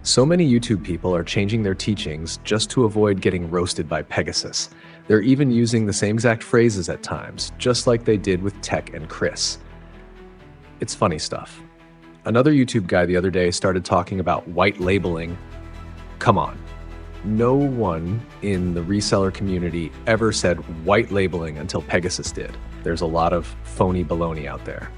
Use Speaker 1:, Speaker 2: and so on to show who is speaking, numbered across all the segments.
Speaker 1: So many YouTube people are changing their teachings just to avoid getting roasted by Pegasus. They're even using the same exact phrases at times, just like they did with Tech and Chris. It's funny stuff. Another YouTube guy the other day started talking about white labeling. Come on. No one in the reseller community ever said white labeling until Pegasus did. There's a lot of phony baloney out there.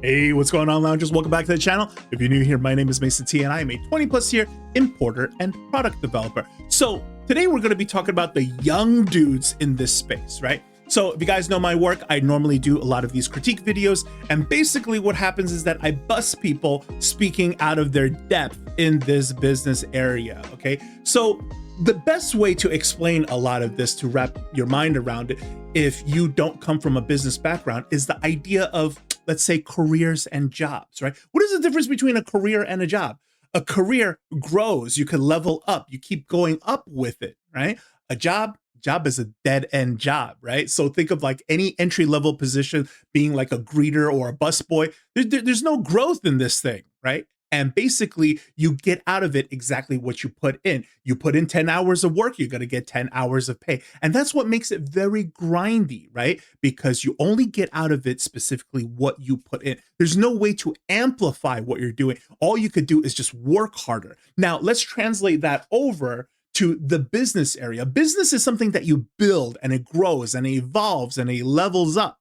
Speaker 2: Hey, what's going on, loungers? Welcome back to the channel. If you're new here, my name is Mason T, and I am a 20+ year importer and product developer. So today we're going to be talking about the young dudes in this space, right? So if you guys know my work, I normally do a lot of these critique videos, and basically what happens is that I bust people speaking out of their depth in this business area, okay? So the best way to explain a lot of this, to wrap your mind around it, if you don't come from a business background, is the idea of, let's say, careers and jobs, right? What is the difference between a career and a job? A career grows, you can level up, you keep going up with it, right? A job is a dead end job, right? So think of like any entry level position being like a greeter or a busboy. There's no growth in this thing, right? And basically you get out of it exactly what you put in. You put in 10 hours of work, you're going to get 10 hours of pay. And that's what makes it very grindy, right? Because you only get out of it specifically what you put in. There's no way to amplify what you're doing. All you could do is just work harder. Now let's translate that over to the business area. Business is something that you build and it grows and it evolves and it levels up.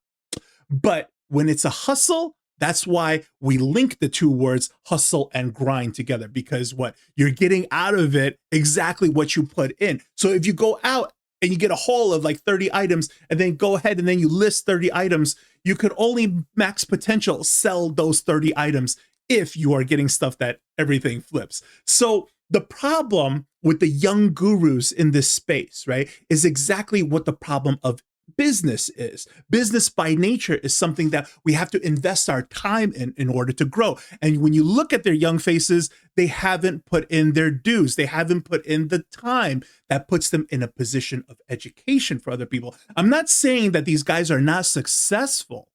Speaker 2: But when it's a hustle, that's why we link the two words hustle and grind together, because what you're getting out of it exactly what you put in. So if you go out and you get a haul of like 30 items and then go ahead and then you list 30 items, you could only max potential sell those 30 items if you are getting stuff that everything flips. So the problem with the young gurus in this space, right, is exactly what the problem of business is. Business by nature is something that we have to invest our time in order to grow. And when you look at their young faces, they haven't put in their dues. They haven't put in the time that puts them in a position of education for other people. I'm not saying that these guys are not successful.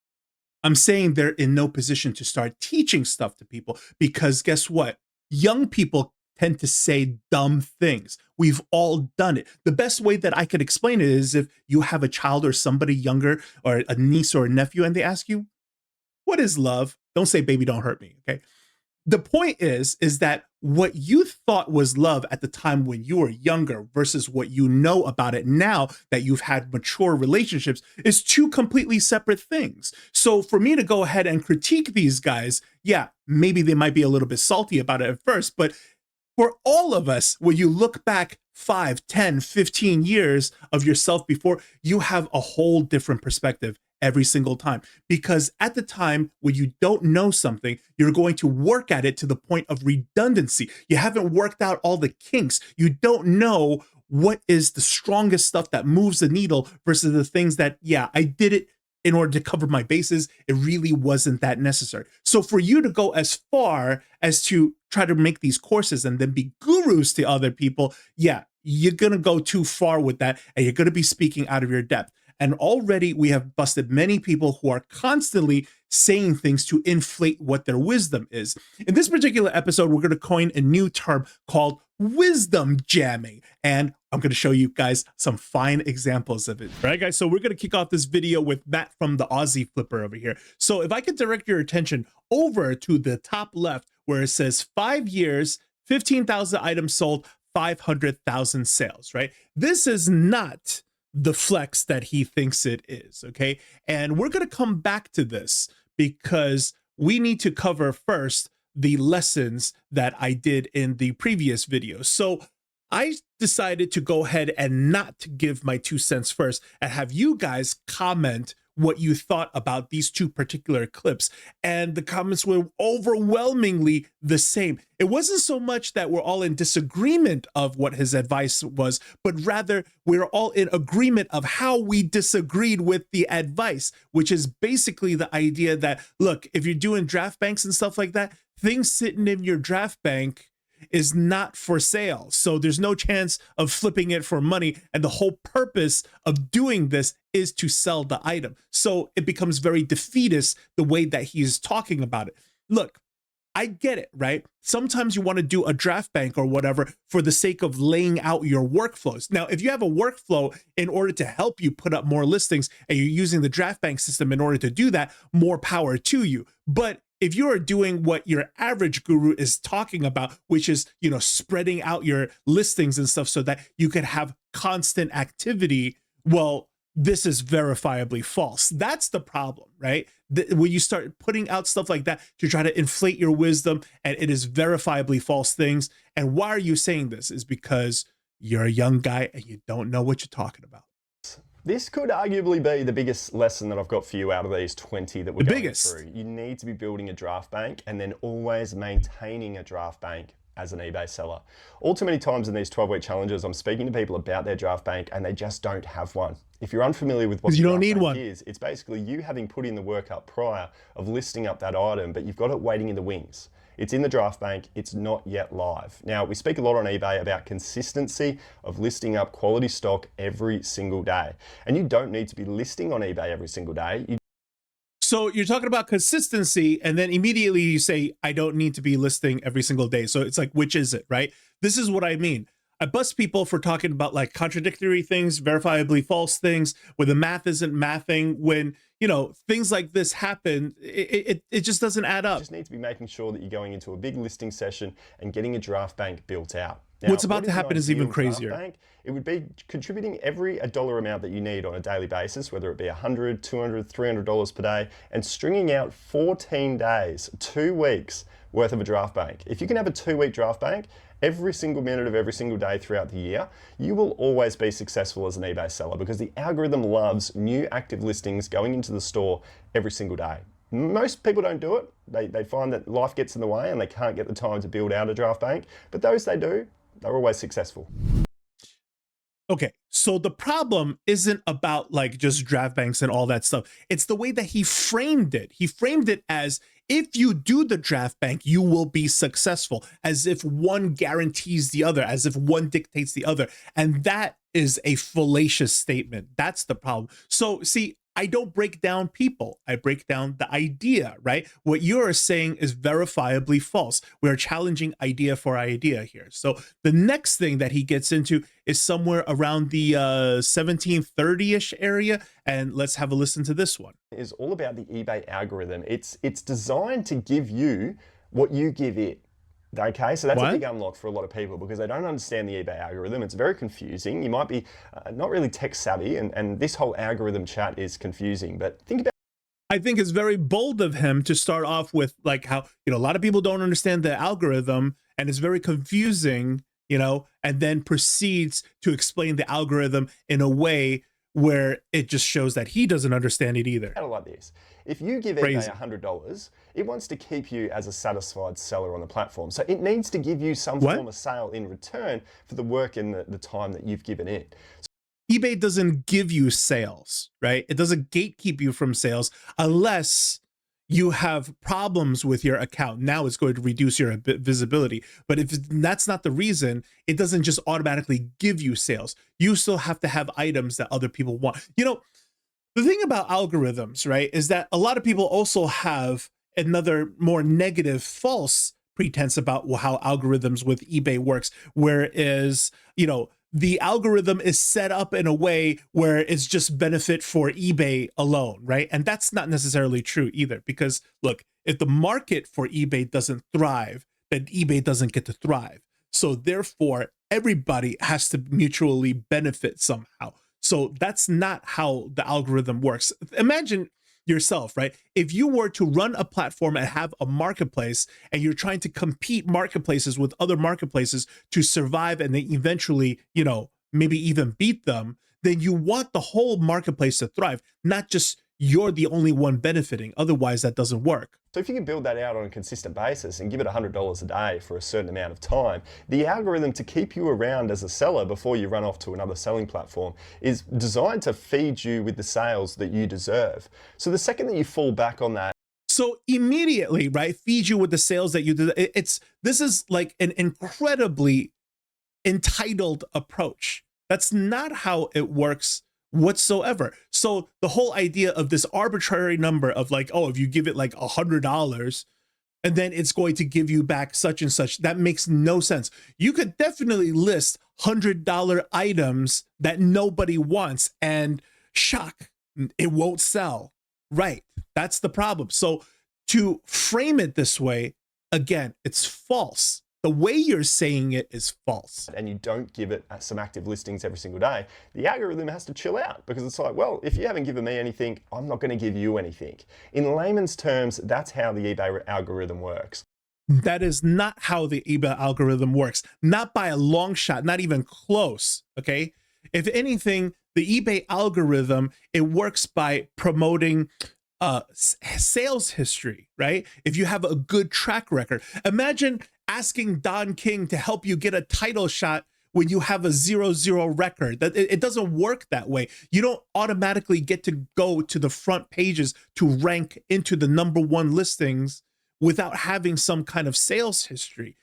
Speaker 2: I'm saying they're in no position to start teaching stuff to people, because guess what? Young people tend to say dumb things. We've all done it. The best way that I could explain it is if you have a child or somebody younger or a niece or a nephew and they ask you, what is love? Don't say, baby, don't hurt me, okay? The point is that what you thought was love at the time when you were younger versus what you know about it now that you've had mature relationships is two completely separate things. So for me to go ahead and critique these guys, yeah, maybe they might be a little bit salty about it at first, but for all of us, when you look back 5, 10, 15 years of yourself before, you have a whole different perspective every single time. Because at the time when you don't know something, you're going to work at it to the point of redundancy. You haven't worked out all the kinks. You don't know what is the strongest stuff that moves the needle versus the things that, yeah, I did it in order to cover my bases. It really wasn't that necessary. So for you to go as far as to try to make these courses and then be gurus to other people, yeah, you're going to go too far with that, and you're going to be speaking out of your depth. And already we have busted many people who are constantly saying things to inflate what their wisdom is. In this particular episode, we're going to coin a new term called wisdom jamming. And I'm going to show you guys some fine examples of it. All right, guys, so we're going to kick off this video with Matt from the Aussie Flipper over here. So if I could direct your attention over to the top left where it says 5 years, 15,000 items sold, 500,000 sales, right? This is not the flex that he thinks it is, okay? And we're going to come back to this because we need to cover first the lessons that I did in the previous video. So I decided to go ahead and not give my 2 cents first and have you guys comment what you thought about these two particular clips. And the comments were overwhelmingly the same. It wasn't so much that we're all in disagreement of what his advice was, but rather we're all in agreement of how we disagreed with the advice, which is basically the idea that, look, if you're doing draft banks and stuff like that, things sitting in your draft bank is not for sale. So there's no chance of flipping it for money. And the whole purpose of doing this is to sell the item. So it becomes very defeatist the way that he's talking about it. Look, I get it, right? Sometimes you want to do a draft bank or whatever for the sake of laying out your workflows. Now, if you have a workflow in order to help you put up more listings and you're using the draft bank system in order to do that, more power to you. But if you are doing what your average guru is talking about, which is, spreading out your listings and stuff so that you could have constant activity, well, this is verifiably false. That's the problem, right? When you start putting out stuff like that to try to inflate your wisdom, and it is verifiably false things. And why are you saying this? Is because you're a young guy and you don't know what you're talking about.
Speaker 3: This could arguably be the biggest lesson that I've got for you out of these 20 that we're going through. You need to be building a draft bank and then always maintaining a draft bank as an eBay seller. All too many times in these 12-week challenges, I'm speaking to people about their draft bank and they just don't have one. If you're unfamiliar with what
Speaker 2: you don't
Speaker 3: draft
Speaker 2: need
Speaker 3: bank
Speaker 2: one
Speaker 3: is, it's basically you having put in the work up prior of listing up that item, but you've got it waiting in the wings. It's in the draft bank, it's not yet live. Now, we speak a lot on eBay about consistency of listing up quality stock every single day. And you don't need to be listing on eBay every single day.
Speaker 2: So you're talking about consistency, and then immediately you say, I don't need to be listing every single day. So it's like, which is it, right? This is what I mean. I bust people for talking about like contradictory things, verifiably false things, where the math isn't mathing, when, things like this happen, it just doesn't add up.
Speaker 3: You just need to be making sure that you're going into a big listing session and getting a draft bank built out. Now,
Speaker 2: what's about to happen is even crazier.
Speaker 3: Bank? It would be contributing a dollar amount that you need on a daily basis, whether it be $100, $200, $300 per day, and stringing out 14 days, 2 weeks worth of a draft bank. If you can have a 2-week draft bank, every single minute of every single day throughout the year, you will always be successful as an eBay seller because the algorithm loves new active listings going into the store every single day. Most people don't do it. They find that life gets in the way and they can't get the time to build out a draft bank, but those they do, they're always successful.
Speaker 2: Okay, so the problem isn't about like just draft banks and all that stuff. It's the way that he framed it. He framed it as, if you do the draft bank, you will be successful, as if one guarantees the other, as if one dictates the other. And that is a fallacious statement. That's the problem. So see, I don't break down people. I break down the idea, right? What you're saying is verifiably false. We're challenging idea for idea here. So the next thing that he gets into is somewhere around the 1730-ish area. And let's have a listen to this one.
Speaker 3: It's all about the eBay algorithm. It's designed to give you what you give it. Okay, so that's a big unlock for a lot of people because they don't understand the eBay algorithm. It's very confusing. You might be not really tech savvy, and this whole algorithm chat is confusing. But think about.
Speaker 2: I think it's very bold of him to start off with like how, a lot of people don't understand the algorithm and it's very confusing, and then proceeds to explain the algorithm in a way where it just shows that he doesn't understand it either.
Speaker 3: Like this. If you give eBay $100, it wants to keep you as a satisfied seller on the platform. So it needs to give you some form of sale in return for the work and the time that you've given it.
Speaker 2: eBay doesn't give you sales, right? It doesn't gatekeep you from sales unless you have problems with your account. Now it's going to reduce your visibility. But if that's not the reason, it doesn't just automatically give you sales. You still have to have items that other people want. The thing about algorithms, right, is that a lot of people also have another more negative, false pretense about how algorithms with eBay works, whereas, the algorithm is set up in a way where it's just benefit for eBay alone, right? And that's not necessarily true either, because look, if the market for eBay doesn't thrive, then eBay doesn't get to thrive. So therefore, everybody has to mutually benefit somehow. So that's not how the algorithm works. Imagine yourself, right? If you were to run a platform and have a marketplace and you're trying to compete marketplaces with other marketplaces to survive and then eventually, maybe even beat them, then you want the whole marketplace to thrive, not just you're the only one benefiting. Otherwise, that doesn't work.
Speaker 3: So if you can build that out on a consistent basis and give it $100 a day for a certain amount of time, the algorithm to keep you around as a seller before you run off to another selling platform is designed to feed you with the sales that you deserve. So the second that you fall back on that,
Speaker 2: so immediately, right, feed you with the sales that you did. This is like an incredibly entitled approach. That's not how it works whatsoever. So the whole idea of this arbitrary number of like, oh, if you give it like $100, and then it's going to give you back such and such. That makes no sense. You could definitely list $100 items that nobody wants and shock, it won't sell. Right. That's the problem. So to frame it this way, again, it's false. The way you're saying it is false.
Speaker 3: And you don't give it some active listings every single day, the algorithm has to chill out, because it's like, well, if you haven't given me anything, I'm not going to give you anything. In layman's terms, that's how the eBay algorithm works.
Speaker 2: That is not how the eBay algorithm works. Not by a long shot, not even close, okay? If anything, the eBay algorithm, it works by promoting sales history, right? If you have a good track record. Imagine asking Don King to help you get a title shot when you have a 0-0 record. That it doesn't work that way. You don't automatically get to go to the front pages to rank into the #1 listings without having some kind of sales history.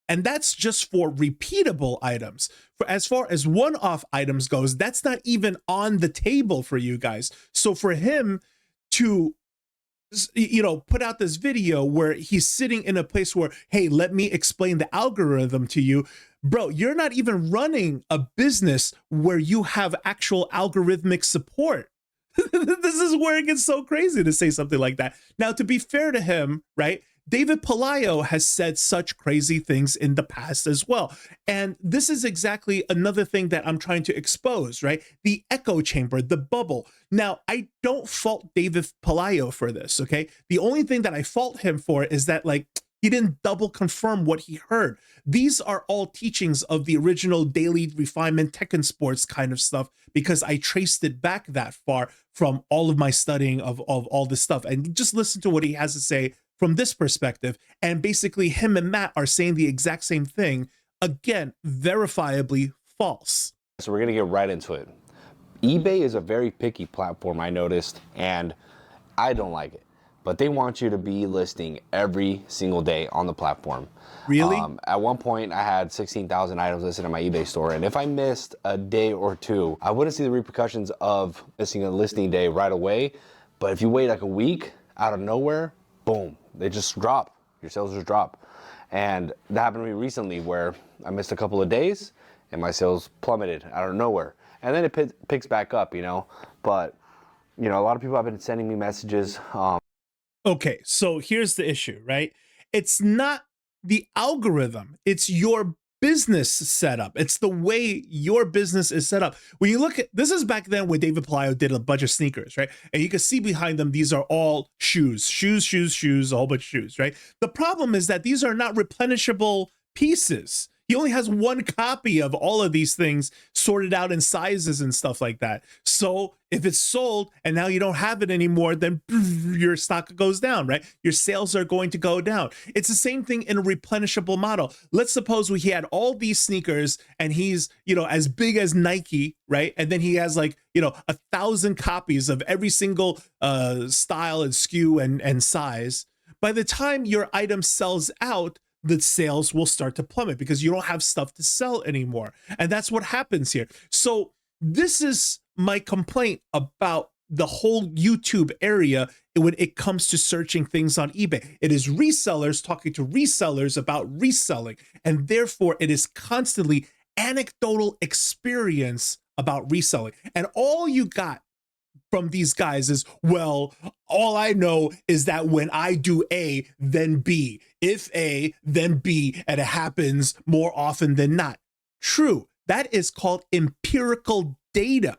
Speaker 2: And that's just for repeatable items. For as far as one-off items goes, that's not even on the table for you guys. So for him to, you know, put out this video where he's sitting in a place where, hey, let me explain the algorithm to you. Bro, you're not even running a business where you have actual algorithmic support. This is where it gets so crazy to say something like that. Now, to be fair to him, right, David Pelayo has said such crazy things in the past as well. And this is exactly another thing that I'm trying to expose, right? The echo chamber, the bubble. Now, I don't fault David Pelayo for this, okay? The only thing that I fault him for is that, like, he didn't double confirm what he heard. These are all teachings of the original Daily Refinement Tech and Sports kind of stuff, because I traced it back that far from all of my studying of all this stuff. And just listen to what he has to say from this perspective. And basically him and Matt are saying the exact same thing. Again, verifiably false.
Speaker 4: So we're gonna get right into it. eBay is a very picky platform, I noticed, and I don't like it. But they want you to be listing every single day on the platform.
Speaker 2: Really?
Speaker 4: At one point, I had 16,000 items listed on my eBay store, and if I missed a day or two, I wouldn't see the repercussions of missing a listing day right away. But if you wait like a week out of nowhere, boom, they just drop. Your sales just drop. And that happened to me recently, where I missed a couple of days and my sales plummeted out of nowhere. And then it picks back up, you know. But, you know, a lot of people have been sending me messages.
Speaker 2: Okay, so here's the issue, right? It's not the algorithm, it's your business setup. It's the way your business is set up. When you look at, this is back then when David Pelayo did a bunch of sneakers, right? And you can see behind them, these are all shoes, a whole bunch of shoes, right? The problem is that these are not replenishable pieces. He only has one copy of all of these things sorted out in sizes and stuff like that. So if it's sold and now you don't have it anymore, then your stock goes down, right? Your sales are going to go down. It's the same thing in a replenishable model. Let's suppose he had all these sneakers and he's, you know, as big as Nike, right? And then he has, like, you know, 1,000 copies of every single style and SKU and size. By the time your item sells out, the sales will start to plummet because you don't have stuff to sell anymore. And that's what happens here. So this is my complaint about the whole YouTube area when it comes to searching things on eBay. It is resellers talking to resellers about reselling, and therefore it is constantly anecdotal experience about reselling. And all you got from these guys is, well, all I know is that when I do A, then B. If A, then B, and it happens more often than not. True. That is called empirical data.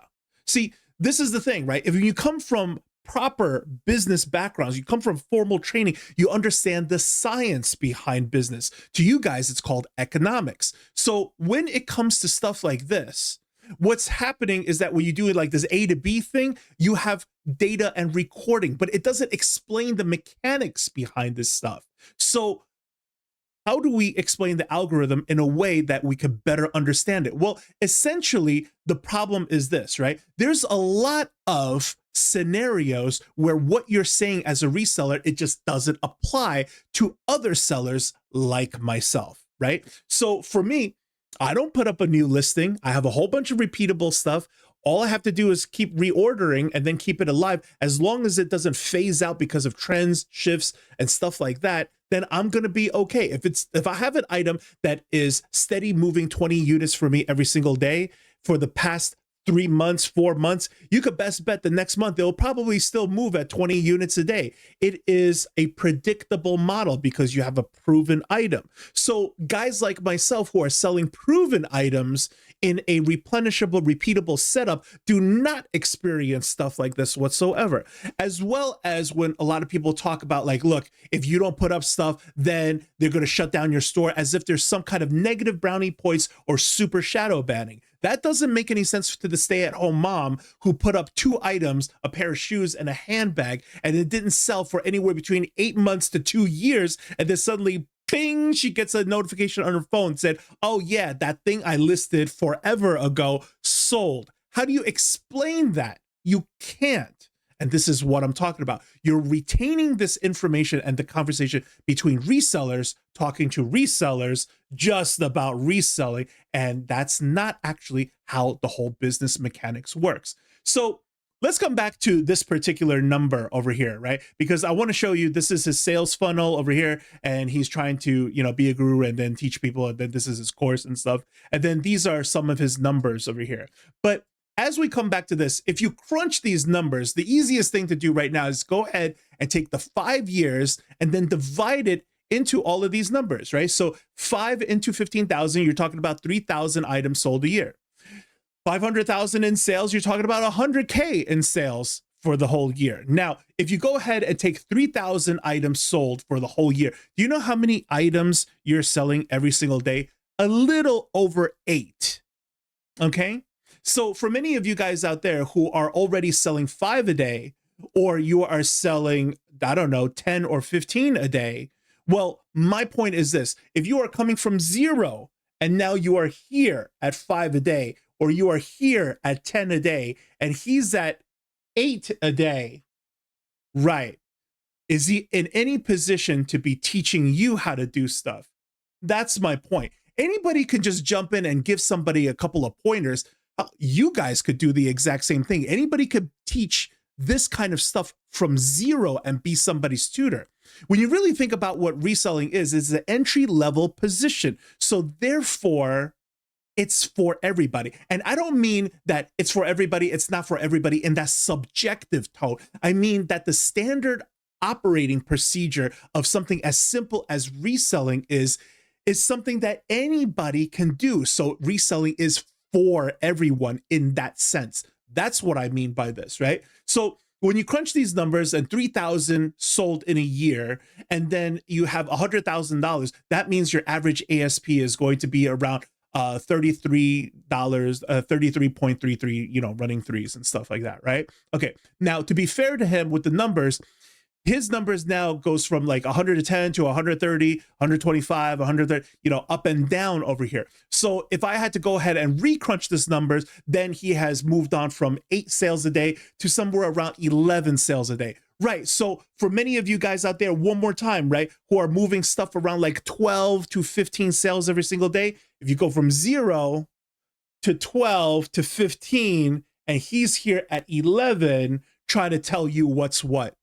Speaker 2: See, this is the thing, right? If you come from proper business backgrounds, you come from formal training, you understand the science behind business. To you guys, it's called economics. So when it comes to stuff like this, what's happening is that when you do it like this A to B thing, you have data and recording, but it doesn't explain the mechanics behind this stuff. So how do we explain the algorithm in a way that we could better understand it? Well, essentially, the problem is this, right? There's a lot of scenarios where what you're saying as a reseller, it just doesn't apply to other sellers like myself, right? So for me, I don't put up a new listing. I have a whole bunch of repeatable stuff. All I have to do is keep reordering and then keep it alive. As long as it doesn't phase out because of trends, shifts, and stuff like that, then I'm going to be okay. If I have an item that is steady moving 20 units for me every single day for the past 3 months, 4 months, you could best bet the next month it'll probably still move at 20 units a day. It is a predictable model because you have a proven item. So guys like myself who are selling proven items in a replenishable, repeatable setup do not experience stuff like this whatsoever. As well as when a lot of people talk about like, look, if you don't put up stuff, then they're going to shut down your store, as if there's some kind of negative brownie points or super shadow banning. That doesn't make any sense to the stay-at-home mom who put up 2 items, a pair of shoes and a handbag, and it didn't sell for anywhere between 8 months to 2 years, and then suddenly, ping, she gets a notification on her phone and said, oh yeah, that thing I listed forever ago sold. How do you explain that? You can't. And this is what I'm talking about. You're retaining this information and the conversation between resellers talking to resellers just about reselling. And that's not actually how the whole business mechanics works. So let's come back to this particular number over here, right? Because I want to show you, this is his sales funnel over here, and he's trying to, be a guru and then teach people, and then this is his course and stuff. And then these are some of his numbers over here. But as we come back to this, if you crunch these numbers, the easiest thing to do right now is go ahead and take the 5 years and then divide it into all of these numbers, right? So 5 into 15,000, you're talking about 3,000 items sold a year. 500,000 in sales, you're talking about 100K in sales for the whole year. Now, if you go ahead and take 3,000 items sold for the whole year, do you know how many items you're selling every single day? A little over 8, okay? So for many of you guys out there who are already selling 5 a day, or you are selling, I don't know, 10 or 15 a day, well, my point is this: if you are coming from 0 and now you are here at 5 a day, or you are here at 10 a day, and he's at 8 a day, right? Is he in any position to be teaching you how to do stuff? That's my point. Anybody can just jump in and give somebody a couple of pointers. You guys could do the exact same thing. Anybody could teach this kind of stuff from 0 and be somebody's tutor. When you really think about what reselling is, it's an entry-level position. So therefore, it's for everybody. And I don't mean that it's for everybody, it's not for everybody in that subjective tone. I mean that the standard operating procedure of something as simple as reselling is something that anybody can do. So reselling is for everyone in that sense. That's what I mean by this, right? So when you crunch these numbers and 3,000 sold in a year, and then you have $100,000, that means your average ASP is going to be around $33, 33.33, running threes and stuff like that, right? Okay, now to be fair to him with the numbers, his numbers now goes from like 110 to 130, 125, 130, up and down over here. So if I had to go ahead and recrunch this numbers, then he has moved on from 8 sales a day to somewhere around 11 sales a day. Right. So for many of you guys out there, one more time, right, who are moving stuff around like 12 to 15 sales every single day, if you go from 0 to 12 to 15, and he's here at 11, try to tell you what's what.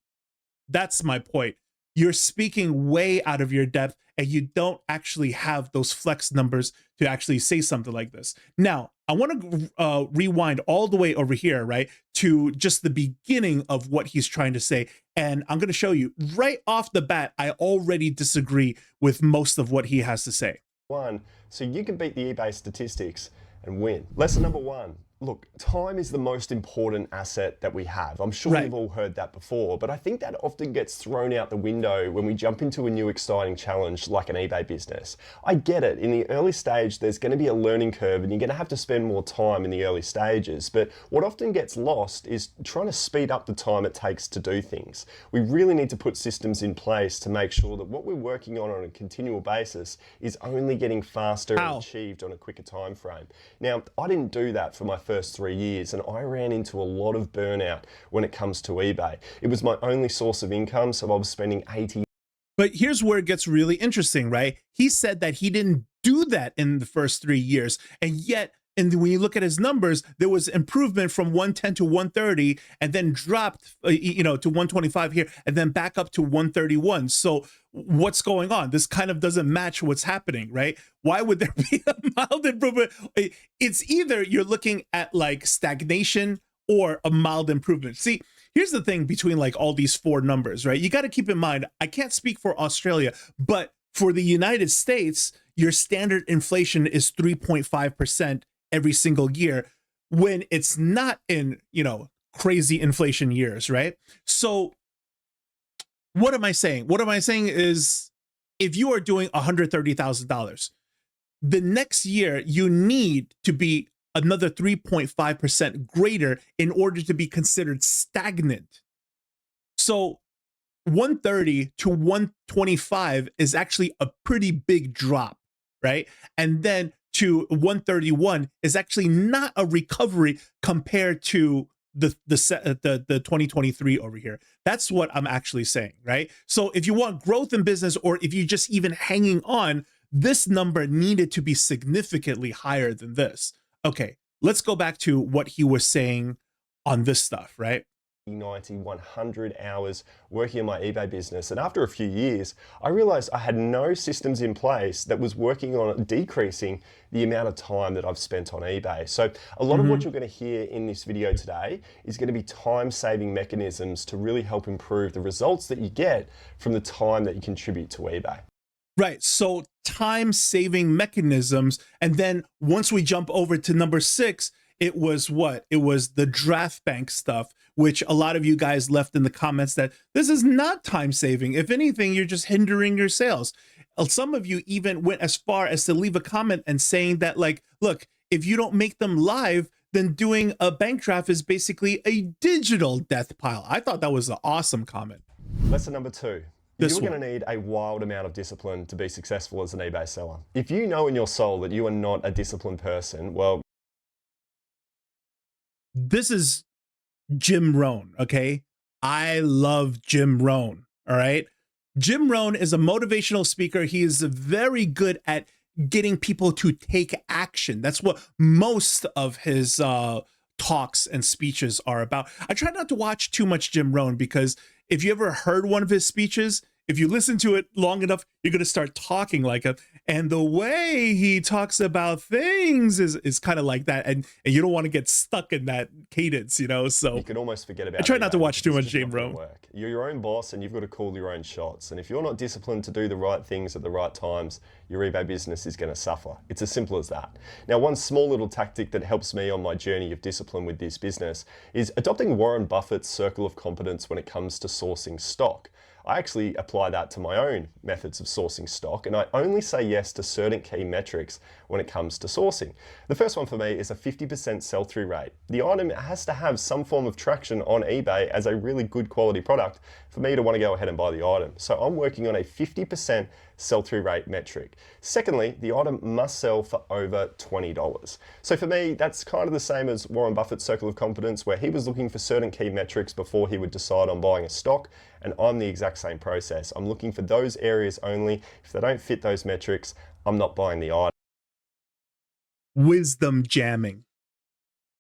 Speaker 2: That's my point. You're speaking way out of your depth, and you don't actually have those flex numbers to actually say something like this. Now, I want to rewind all the way over here, right, to just the beginning of what he's trying to say. And I'm going to show you right off the bat, I already disagree with most of what he has to say.
Speaker 3: So you can beat the eBay statistics and win. Lesson number 1. Look, time is the most important asset that we have. I'm sure you've all heard that before, but I think that often gets thrown out the window when we jump into a new exciting challenge like an eBay business. I get it. In the early stage, there's going to be a learning curve and you're going to have to spend more time in the early stages. But what often gets lost is trying to speed up the time it takes to do things. We really need to put systems in place to make sure that what we're working on a continual basis is only getting faster and achieved on a quicker time frame. Now, I didn't do that for my first 3 years, and I ran into a lot of burnout when it comes to eBay. It was my only source of income, so I was spending 80.
Speaker 2: But here's where it gets really interesting, right? He said that he didn't do that in the first 3 years, and yet And when you look at his numbers, there was improvement from 110 to 130 and then dropped, to 125 here and then back up to 131. So what's going on? This kind of doesn't match what's happening, right? Why would there be a mild improvement? It's either you're looking at like stagnation or a mild improvement. See, here's the thing between like all these four numbers, right? You got to keep in mind, I can't speak for Australia, but for the United States, your standard inflation is 3.5% every single year when it's not in, crazy inflation years, right? So what am I saying? What am I saying is if you are doing $130,000, the next year you need to be another 3.5% greater in order to be considered stagnant. So 130 to 125 is actually a pretty big drop, right? And then to 131 is actually not a recovery compared to the 2023 over here. That's what I'm actually saying, right? So if you want growth in business, or if you just even hanging on, this number needed to be significantly higher than this. Okay, let's go back to what he was saying on this stuff, right?
Speaker 3: 90, 100 hours working in my eBay business. And after a few years, I realized I had no systems in place that was working on decreasing the amount of time that I've spent on eBay. So a lot of what you're going to hear in this video today is going to be time-saving mechanisms to really help improve the results that you get from the time that you contribute to eBay.
Speaker 2: Right, so time-saving mechanisms, and then once we jump over to number 6, it was what? It was the draft bank stuff, which a lot of you guys left in the comments that this is not time-saving. If anything, you're just hindering your sales. Some of you even went as far as to leave a comment and saying that, like, look, if you don't make them live, then doing a bank draft is basically a digital death pile. I thought that was an awesome comment.
Speaker 3: Lesson number 2. You're going to need a wild amount of discipline to be successful as an eBay seller. If you know in your soul that you are not a disciplined person, well,
Speaker 2: this is Jim Rohn, okay? I love Jim Rohn, all right? Jim Rohn is a motivational speaker. He is very good at getting people to take action. That's what most of his talks and speeches are about. I try not to watch too much Jim Rohn because if you ever heard one of his speeches, if you listen to it long enough, you're going to start talking like him. And the way he talks about things is kind of like that. And you don't want to get stuck in that cadence, So
Speaker 3: you can almost forget about it.
Speaker 2: I try not to watch too much Jim Rohn.
Speaker 3: You're your own boss and you've got to call your own shots. And if you're not disciplined to do the right things at the right times, your eBay business is going to suffer. It's as simple as that. Now, one small little tactic that helps me on my journey of discipline with this business is adopting Warren Buffett's circle of competence when it comes to sourcing stock. I actually apply that to my own methods of sourcing stock, and I only say yes to certain key metrics when it comes to sourcing. The first one for me is a 50% sell-through rate. The item has to have some form of traction on eBay as a really good quality product for me to want to go ahead and buy the item. So I'm working on a 50% sell-through rate metric. Secondly, the item must sell for over $20. So for me, that's kind of the same as Warren Buffett's circle of competence, where he was looking for certain key metrics before he would decide on buying a stock, and I'm the exact same process. I'm looking for those areas only. If they don't fit those metrics, I'm not buying the item.
Speaker 2: Wisdom jamming.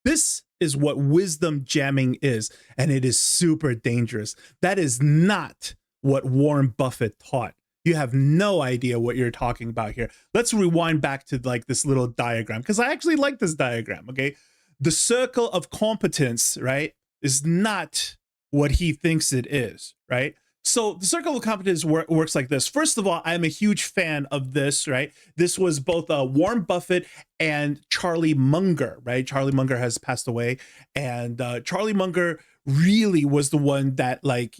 Speaker 2: This is what wisdom jamming is, and it is super dangerous. That is not what Warren Buffett taught. You have no idea what you're talking about here. Let's rewind back to like this little diagram, because I actually like this diagram, okay? The circle of competence, right, is not what he thinks it is, right? So the circle of competence works like this. First of all, I'm a huge fan of this, right? This was both Warren Buffett and Charlie Munger, right? Charlie Munger has passed away, and Charlie Munger really was the one that, like,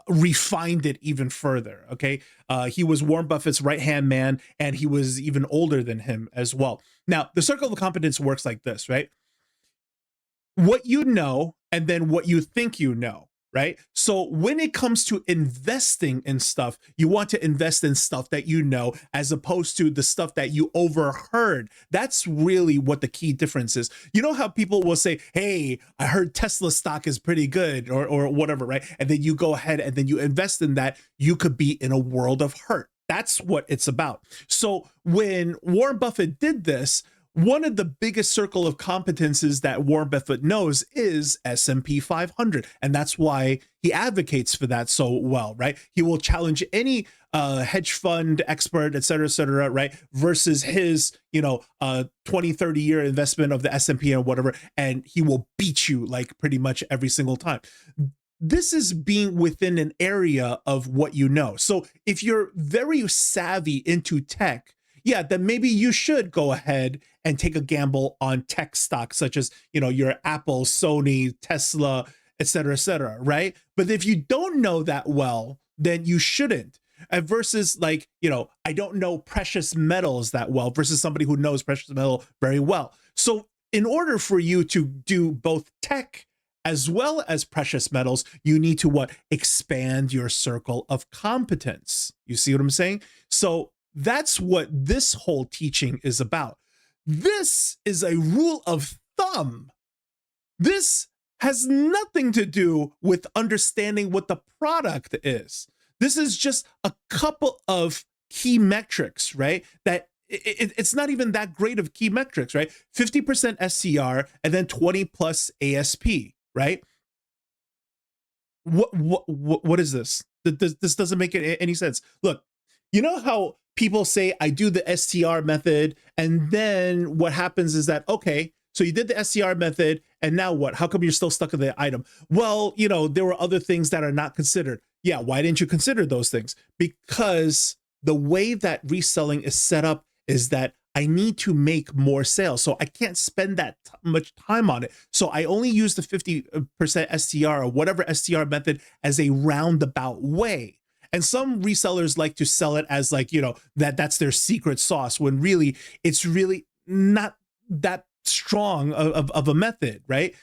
Speaker 2: refined it even further, okay? He was Warren Buffett's right-hand man, and he was even older than him as well. Now, the circle of competence works like this, right? What you know, and then what you think you know, right? So when it comes to investing in stuff, you want to invest in stuff that you know, as opposed to the stuff that you overheard. That's really what the key difference is. You know how people will say, hey, I heard Tesla stock is pretty good, or whatever, right? And then you go ahead and then you invest in that. You could be in a world of hurt. That's what it's about. So when Warren Buffett did this, One of the biggest circle of competences that Warren Buffett knows is S&P 500. And that's why he advocates for that so well, right? He will challenge any hedge fund expert, et cetera, right? Versus his, 20, 30 year investment of the S&P and whatever. And he will beat you like pretty much every single time. This is being within an area of what you know. So if you're very savvy into tech, yeah, then maybe you should go ahead and take a gamble on tech stocks such as, your Apple, Sony, Tesla, et cetera, right? But if you don't know that well, then you shouldn't. Versus like, I don't know precious metals that well versus somebody who knows precious metal very well. So in order for you to do both tech as well as precious metals, you need to what? Expand your circle of competence. You see what I'm saying? So that's what this whole teaching is about. This is a rule of thumb. This has nothing to do with understanding what the product is. This is just a couple of key metrics, right? That it's not even that great of key metrics, right? 50% SCR and then 20 plus ASP, right? What is this? This doesn't make any sense. Look, you know how people say, I do the STR method, and then what happens is that, okay, so you did the STR method, and now what? How come you're still stuck in the item? Well, there were other things that are not considered. Yeah, why didn't you consider those things? Because the way that reselling is set up is that I need to make more sales. So I can't spend that much time on it. So I only use the 50% STR or whatever STR method as a roundabout way. And some resellers like to sell it as like, that's their secret sauce, when really it's really not that strong of a method, right?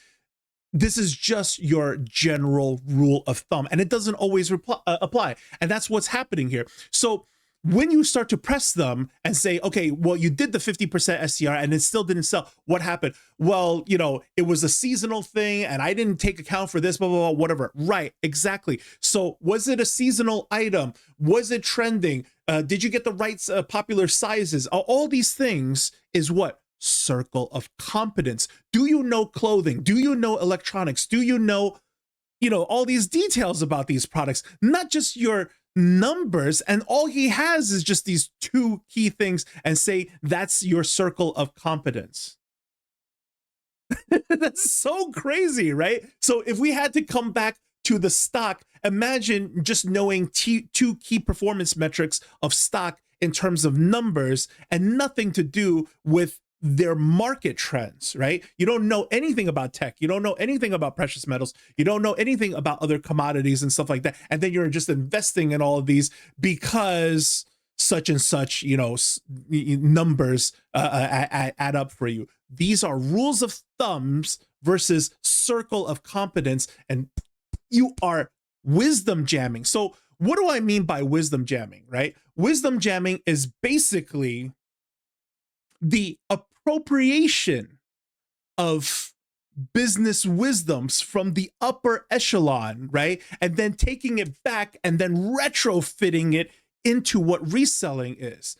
Speaker 2: This is just your general rule of thumb, and it doesn't always apply. And that's what's happening here. So when you start to press them and say, okay, well, you did the 50% STR and it still didn't sell. What happened? Well, it was a seasonal thing and I didn't take account for this, blah, blah, blah, whatever. Right, exactly. So was it a seasonal item? Was it trending? Did you get the right popular sizes? All these things is what? Circle of competence. Do you know clothing? Do you know electronics? Do you know, all these details about these products? Not just your numbers, and all he has is just these two key things and say that's your circle of competence. That's so crazy, right? So if we had to come back to the stock, imagine just knowing two key performance metrics of stock in terms of numbers and nothing to do with their market trends, right? You don't know anything about tech. You don't know anything about precious metals. You don't know anything about other commodities and stuff like that. And then you're just investing in all of these because such and such, numbers add up for you. These are rules of thumbs versus circle of competence, and you are wisdom jamming. So what do I mean by wisdom jamming, right? Wisdom jamming is basically the appropriation of business wisdoms from the upper echelon, right? And then taking it back and then retrofitting it into what reselling is.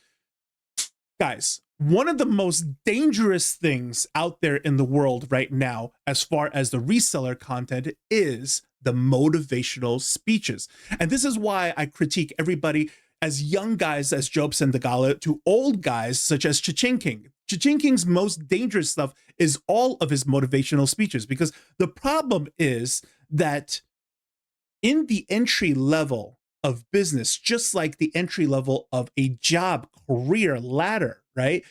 Speaker 2: Guys, one of the most dangerous things out there in the world right now, as far as the reseller content, is the motivational speeches. And this is why I critique everybody, as young guys as Job Sendagala to old guys such as Chichinking. Chichinking's most dangerous stuff is all of his motivational speeches, because the problem is that in the entry level of business, just like the entry level of a job, career ladder, right?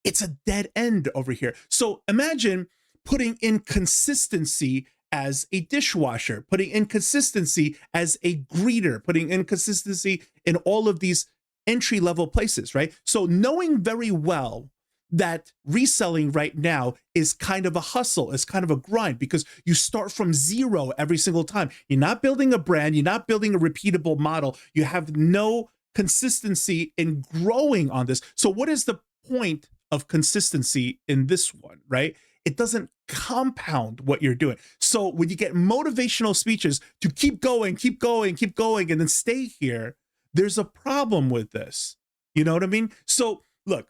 Speaker 2: It's a dead end over here. So imagine putting in consistency as a dishwasher, putting in consistency as a greeter, putting in consistency in all of these entry-level places, right? So knowing very well that reselling right now is kind of a hustle, is kind of a grind, because you start from zero every single time. You're not building a brand, you're not building a repeatable model, you have no consistency in growing on this. So what is the point of consistency in this one, right? It doesn't compound what you're doing. So when you get motivational speeches to keep going, keep going, keep going, and then stay here, there's a problem with this. You know what I mean? So look,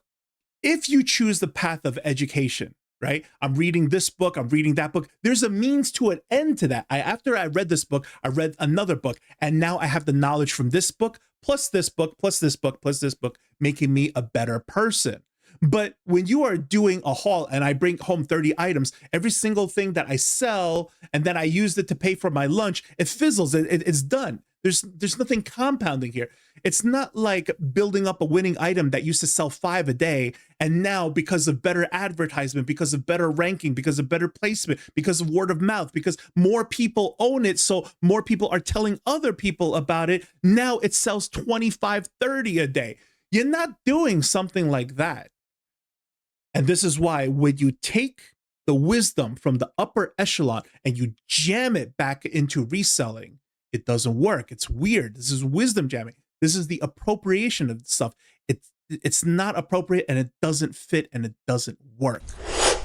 Speaker 2: if you choose the path of education, right? I'm reading this book, I'm reading that book. There's a means to an end to that. After I read this book, I read another book, and now I have the knowledge from this book, plus this book, plus this book, plus this book, making me a better person. But when you are doing a haul and I bring home 30 items, every single thing that I sell and then I use it to pay for my lunch, it fizzles, it's done. There's nothing compounding here. It's not like building up a winning item that used to sell 5 a day, and now because of better advertisement, because of better ranking, because of better placement, because of word of mouth, because more people own it, so more people are telling other people about it, now it sells 25, 30 a day. You're not doing something like that. And this is why when you take the wisdom from the upper echelon and you jam it back into reselling, it doesn't work. It's weird. This is wisdom jamming. This is the appropriation of stuff. It's not appropriate, and it doesn't fit, and it doesn't work.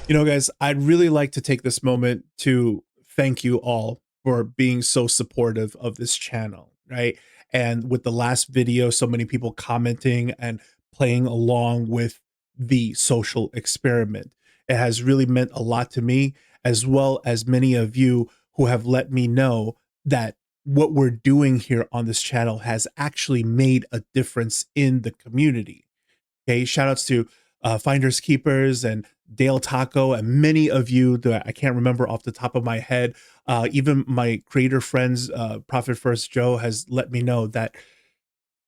Speaker 2: You know, guys, I'd really like to take this moment to thank you all for being so supportive of this channel, right? And with the last video, so many people commenting and playing along with the social experiment. It has really meant a lot to me, as well as many of you who have let me know that what we're doing here on this channel has actually made a difference in the community. Okay, shout outs to Finders Keepers and Dale Taco and many of you that I can't remember off the top of my head. Even my creator friends, Profit First Joe, has let me know that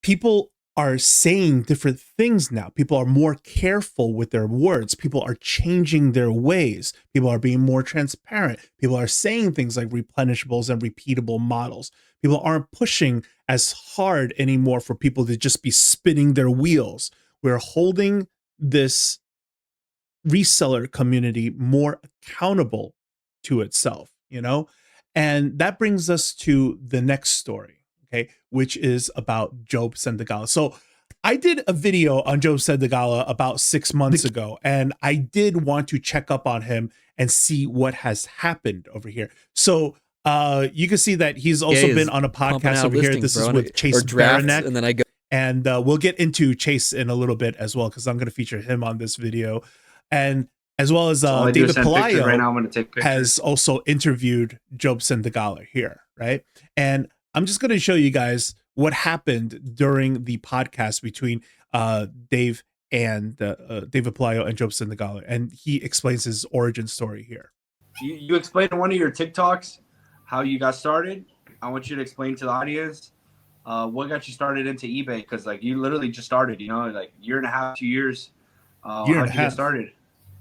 Speaker 2: people are saying different things now. People are more careful with their words. People are changing their ways. People are being more transparent. People are saying things like replenishables and repeatable models. People aren't pushing as hard anymore for people to just be spinning their wheels. We're holding this reseller community more accountable to itself, you know? And that brings us to the next story. Okay, which is about Job Sendagala. So I did a video on Job Sendagala about 6 months ago, and I did want to check up on him and see what has happened over here. So you can see that he's also been on a podcast over here. This is with Chase Baranek,
Speaker 5: and then I go.
Speaker 2: And we'll get into Chase in a little bit as well, because I'm going to feature him on this video. And as well as David Pelayo
Speaker 6: right now, I'm going to take pictures.
Speaker 2: Has also interviewed Job Sendagala here, right? And I'm just going to show you guys what happened during the podcast between Dave and David Pelayo and Job Sendagala, and he explains his origin story here.
Speaker 6: You explained in one of your TikToks how you got started. I want you to explain to the audience what got you started into eBay, because like you literally just started, you know, like year and a half, 2 years. How'd you get started?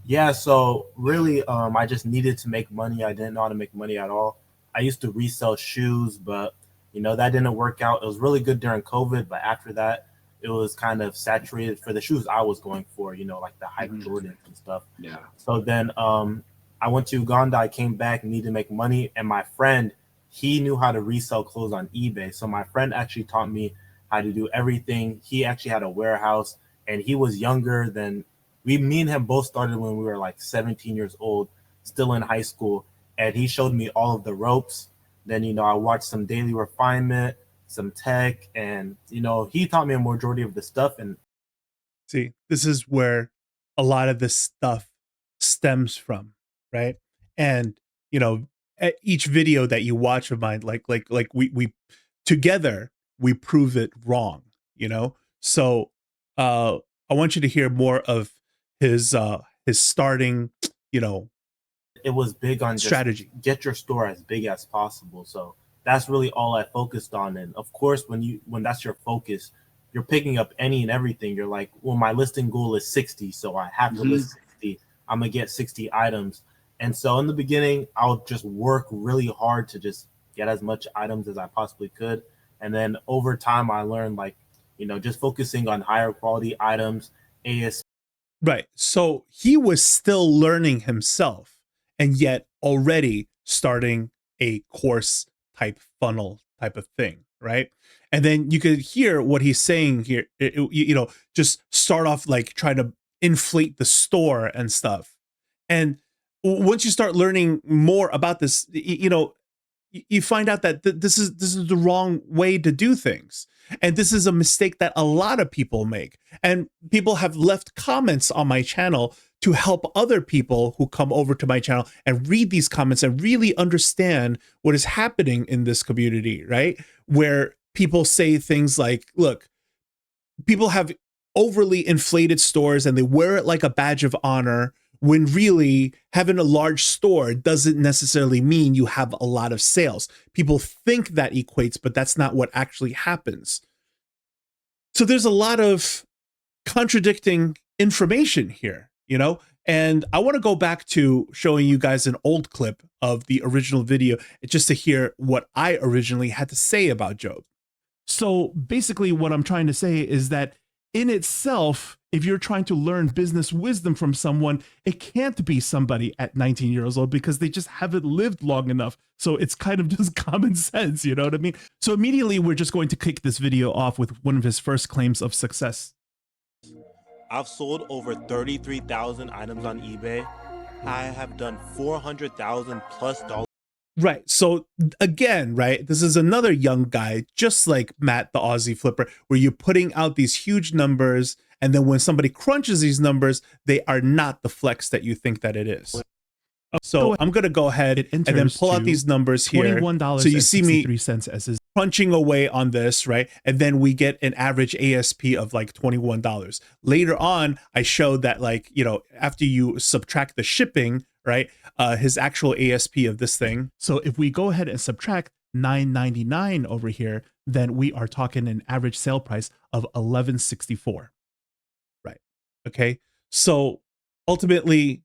Speaker 7: Yeah, so really, I just needed to make money. I didn't know how to make money at all. I used to resell shoes, but you know, that didn't work out. It was really good during COVID, but after that, it was kind of saturated for the shoes I was going for, you know, like the hype Jordans and stuff.
Speaker 6: Yeah.
Speaker 7: So then I went to Uganda. I came back, needed to make money. And my friend, he knew how to resell clothes on eBay. So my friend actually taught me how to do everything. He actually had a warehouse, and he was younger than me and him both started when we were like 17 years old, still in high school. And he showed me all of the ropes. Then, you know, I watched some daily refinement, some tech, and, you know, he taught me a majority of the stuff. And
Speaker 2: see, this is where a lot of this stuff stems from, right? And, you know, at each video that you watch of mine, like we together, we prove it wrong, you know? So I want you to hear more of his starting, you know,
Speaker 7: it was big on
Speaker 2: strategy.
Speaker 7: Get your store as big as possible. So that's really all I focused on. And of course, when that's your focus, you're picking up any and everything. You're like, well, my listing goal is 60, so I have to list 60. I'm gonna get 60 items. And so in the beginning, I'll just work really hard to just get as much items as I possibly could. And then over time, I learned, like, you know, just focusing on higher quality items, AS.
Speaker 2: Right. So he was still learning himself, and yet already starting a course type funnel type of thing, right? And then you could hear what he's saying here, you know, just start off like trying to inflate the store and stuff. And once you start learning more about this, you know, you find out that this is the wrong way to do things. And this is a mistake that a lot of people make. And people have left comments on my channel to help other people who come over to my channel and read these comments and really understand what is happening in this community, right? Where people say things like, look, people have overly inflated stores and they wear it like a badge of honor, when really having a large store doesn't necessarily mean you have a lot of sales. People think that equates, but that's not what actually happens. So there's a lot of contradicting information here, you know? And I want to go back to showing you guys an old clip of the original video just to hear what I originally had to say about Job. So basically what I'm trying to say is that in itself, if you're trying to learn business wisdom from someone, it can't be somebody at 19 years old because they just haven't lived long enough. So it's kind of just common sense, you know what I mean? So immediately we're just going to kick this video off with one of his first claims of success.
Speaker 5: I've sold over 33,000 items on eBay. I have done $400,000 plus.
Speaker 2: Right. So again, right, this is another young guy, just like Matt, the Aussie Flipper, where you're putting out these huge numbers. And then when somebody crunches these numbers, they are not the flex that you think that it is. So I'm going to go ahead and then pull out these numbers here. So you see me as his crunching away on this, right? And then we get an average ASP of like $21. Later on, I showed that, like, you know, after you subtract the shipping, right, his actual ASP of this thing. So if we go ahead and subtract $9.99 over here, then we are talking an average sale price of $11.64. Right. Okay. So ultimately,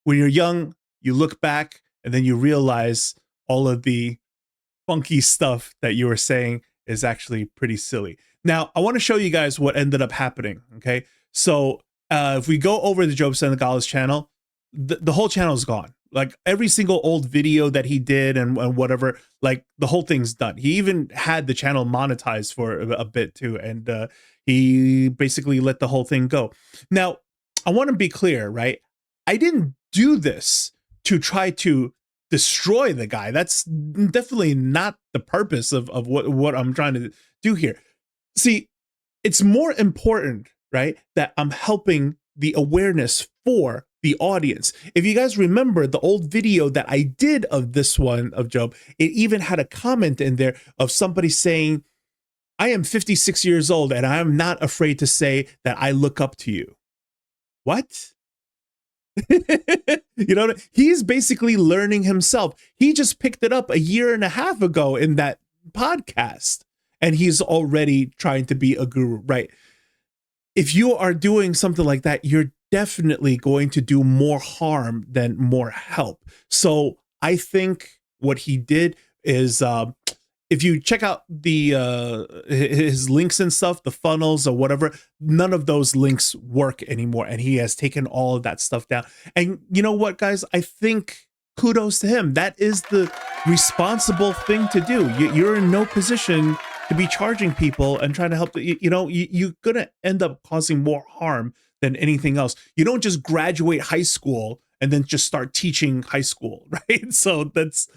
Speaker 2: when you're young, you look back and then you realize all of the funky stuff that you were saying is actually pretty silly. Now, I want to show you guys what ended up happening. Okay. So if we go over to Job Sendagala's channel, the whole channel is gone. Like every single old video that he did and whatever, like the whole thing's done. He even had the channel monetized for a bit too. And he basically let the whole thing go. Now, I want to be clear, right? I didn't do this to try to destroy the guy. That's definitely not the purpose of what I'm trying to do here. See, it's more important, right, that I'm helping the awareness for the audience. If you guys remember the old video that I did of this one of Job, it even had a comment in there of somebody saying, I am 56 years old and I am not afraid to say that I look up to you. What? You know, he's basically learning himself. He just picked it up a year and a half ago in that podcast, and he's already trying to be a guru, right? If you are doing something like that, you're definitely going to do more harm than more help. So I think what he did is, if you check out the his links and stuff, the funnels or whatever, none of those links work anymore. And he has taken all of that stuff down. And you know what, guys? I think kudos to him. That is the responsible thing to do. You're in no position to be charging people and trying to help. You're going to end up causing more harm than anything else. You don't just graduate high school and then just start teaching high school, right? So that's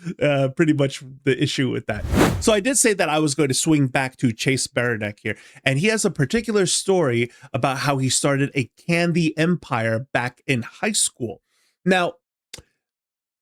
Speaker 2: pretty much the issue with that. So I did say that I was going to swing back to Chase Baranek here, and he has a particular story about how he started a candy empire back in high school. Now,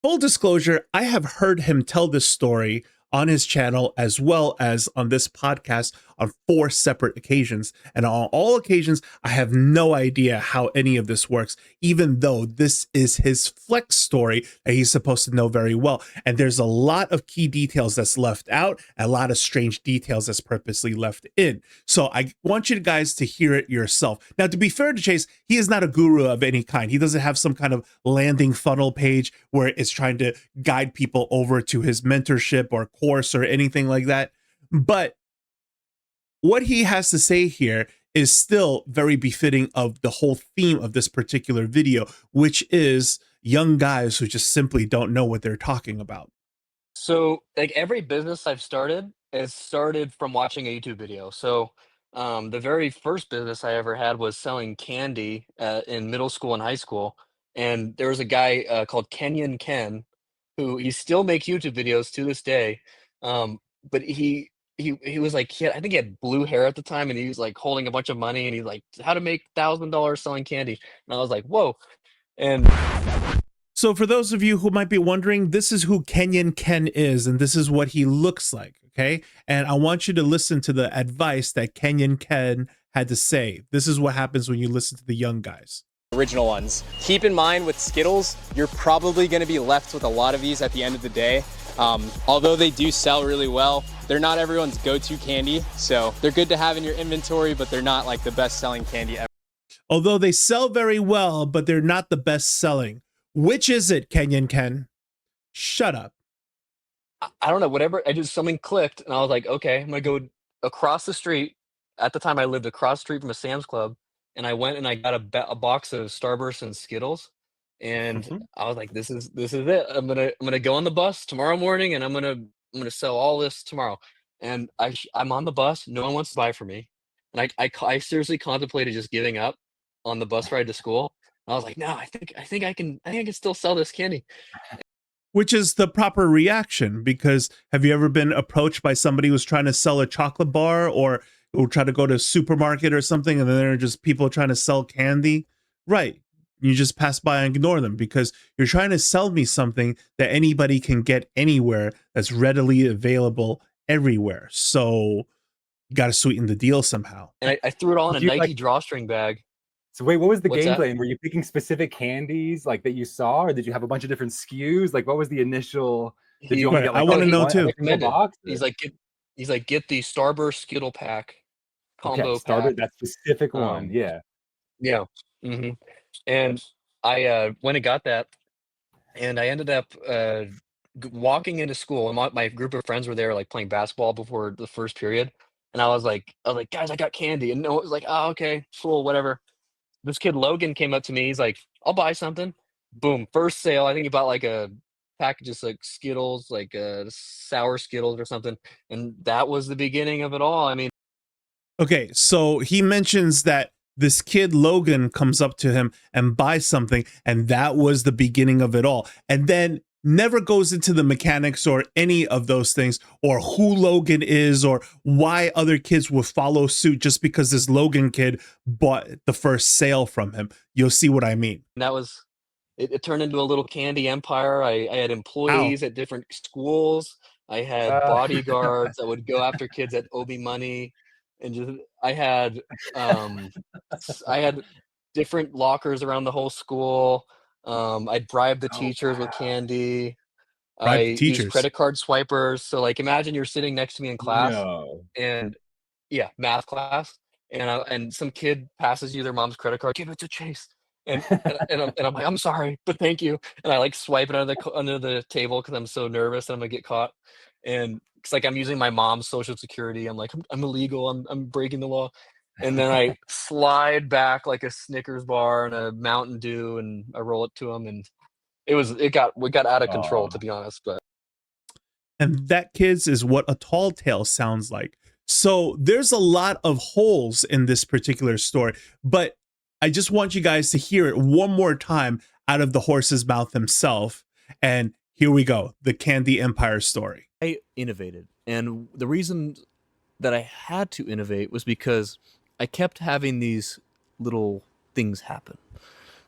Speaker 2: full disclosure, I have heard him tell this story on his channel as well as on this podcast on 4 separate occasions. And on all occasions, I have no idea how any of this works, even though this is his flex story that he's supposed to know very well. And there's a lot of key details that's left out, a lot of strange details that's purposely left in. So I want you guys to hear it yourself. Now, to be fair to Chase, he is not a guru of any kind. He doesn't have some kind of landing funnel page where it's trying to guide people over to his mentorship or course or anything like that. But what he has to say here is still very befitting of the whole theme of this particular video, which is young guys who just simply don't know what they're talking about.
Speaker 8: So, like every business I've started, it started from watching a YouTube video. So, the very first business I ever had was selling candy in middle school and high school. And there was a guy called Kenyon Ken who he still makes YouTube videos to this day. But he was like I think he had blue hair at the time, and he was like holding a bunch of money, and he's like, how to make $1,000 selling candy. And I was like, whoa. And
Speaker 2: so for those of you who might be wondering, this is who Kenyan Ken is, and this is what he looks like, okay? And I want you to listen to the advice that Kenyan Ken had to say. This is what happens when you listen to the young guys.
Speaker 9: Original ones. Keep in mind with Skittles, you're probably going to be left with a lot of these at the end of the day. Although they do sell really well, they're not everyone's go-to candy, so they're good to have in your inventory, but they're not like the best-selling candy ever.
Speaker 2: Although they sell very well, but they're not the best selling. Which is it, Kenyan Ken? Shut up.
Speaker 8: I don't know, whatever, something clicked, and I was like, okay, I'm gonna go across the street. At the time, I lived across the street from a Sam's Club, and I went and I got a box of Starburst and Skittles, and I was like, this is it. I'm gonna go on the bus tomorrow morning, and I'm gonna sell all this tomorrow. And I'm on the bus. No one wants to buy from me, and I seriously contemplated just giving up on the bus ride to school. And I was like, no, I think I can still sell this candy.
Speaker 2: Which is the proper reaction, because have you ever been approached by somebody who's trying to sell a chocolate bar or try to go to a supermarket or something, and then there are just people trying to sell candy? Right. You just pass by and ignore them because you're trying to sell me something that anybody can get anywhere, that's readily available everywhere. So you got to sweeten the deal somehow.
Speaker 8: And I threw it all in a Nike drawstring bag.
Speaker 10: So wait, what was the
Speaker 8: What's
Speaker 10: game
Speaker 8: that?
Speaker 10: plan? Were you picking specific candies like that you saw, or did you have a bunch of different SKUs? Like, what was the initial? Did you only get like
Speaker 2: I want to know too.
Speaker 10: box?
Speaker 8: He's like, get the Starburst Skittle pack combo
Speaker 10: Starburst,
Speaker 8: pack.
Speaker 10: that specific one, yeah.
Speaker 8: Yeah. And I went and got that, and I ended up walking into school, and my group of friends were there, like playing basketball before the first period. And I was like, guys, I got candy, and no one was like, oh, okay, cool, whatever. This kid Logan came up to me. He's like, I'll buy something. Boom, first sale. I think he bought like a package of like Skittles, like sour Skittles or something. And that was the beginning of it all. I mean,
Speaker 2: okay, so he mentions that this kid Logan comes up to him and buys something, and that was the beginning of it all. And then never goes into the mechanics or any of those things, or who Logan is, or why other kids will follow suit just because this Logan kid bought the first sale from him. You'll see what I mean.
Speaker 8: that was it turned into a little candy empire. I had employees at different schools. I had bodyguards that would go after kids that owe me money, and just I had different lockers around the whole school. I'd bribe the teachers with candy. I used credit card swipers. So like, imagine you're sitting next to me in class, and math class, and some kid passes you their mom's credit card. Give it to Chase, and I'm like, I'm sorry, but thank you. And I like swipe it under the table because I'm so nervous that I'm gonna get caught. And it's like I'm using my mom's social security. I'm like, I'm illegal. I'm breaking the law. And then I slide back like a Snickers bar and a Mountain Dew, and I roll it to him, and we got out of control, to be honest. But
Speaker 2: and that, kids, is what a tall tale sounds like. So there's a lot of holes in this particular story, but I just want you guys to hear it one more time out of the horse's mouth himself. And here we go, the Candy Empire story.
Speaker 11: I innovated, and the reason that I had to innovate was because I kept having these little things happen,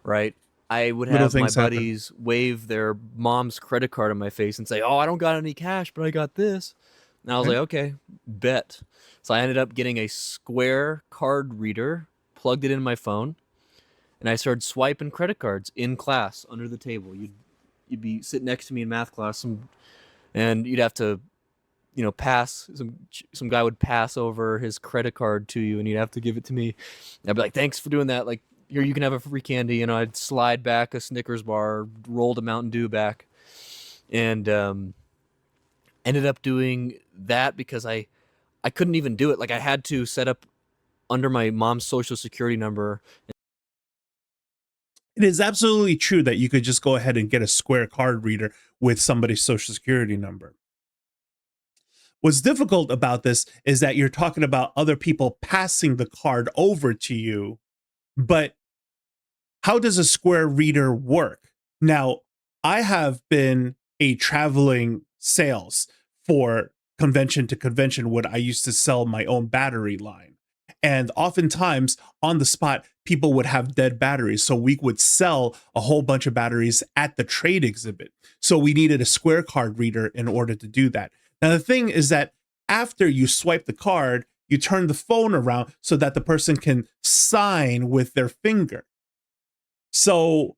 Speaker 11: right? I would have my buddies wave their mom's credit card in my face and say, oh, I don't got any cash, but I got this. And I was like, okay, bet. So I ended up getting a square card reader, plugged it in my phone, and I started swiping credit cards in class under the table. You'd be sitting next to me in math class, and you'd have to, pass, some guy would pass over his credit card to you, and you'd have to give it to me. And I'd be like, thanks for doing that. Like, here, you can have a free candy. I'd slide back a Snickers bar, rolled a Mountain Dew back, and ended up doing that because I couldn't even do it. Like, I had to set up under my mom's social security number.
Speaker 2: It is absolutely true that you could just go ahead and get a square card reader with somebody's social security number. What's difficult about this is that you're talking about other people passing the card over to you, but how does a square reader work? Now, I have been a traveling sales for convention to convention when I used to sell my own battery line. And oftentimes on the spot, people would have dead batteries. So we would sell a whole bunch of batteries at the trade exhibit. So we needed a square card reader in order to do that. Now, the thing is that after you swipe the card, you turn the phone around so that the person can sign with their finger. So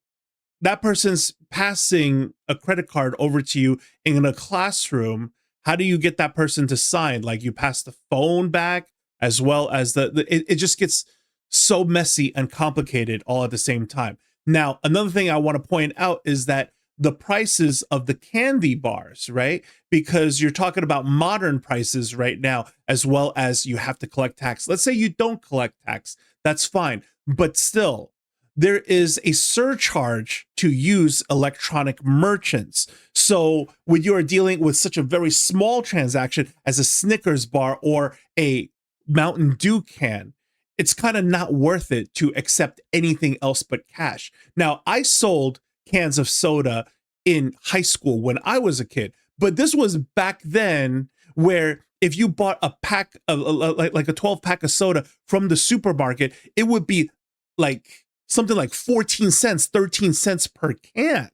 Speaker 2: that person's passing a credit card over to you in a classroom. How do you get that person to sign? Like, you pass the phone back as well as it just gets so messy and complicated all at the same time. Now, another thing I want to point out is that the prices of the candy bars, right? Because you're talking about modern prices right now, as well as you have to collect tax. Let's say you don't collect tax, that's fine. But still, there is a surcharge to use electronic merchants. So when you are dealing with such a very small transaction as a Snickers bar or a Mountain Dew can, it's kind of not worth it to accept anything else but cash. Now, I sold cans of soda in high school when I was a kid, but this was back then where if you bought a pack of like a 12 pack of soda from the supermarket, it would be like something like 14 cents, 13 cents per can.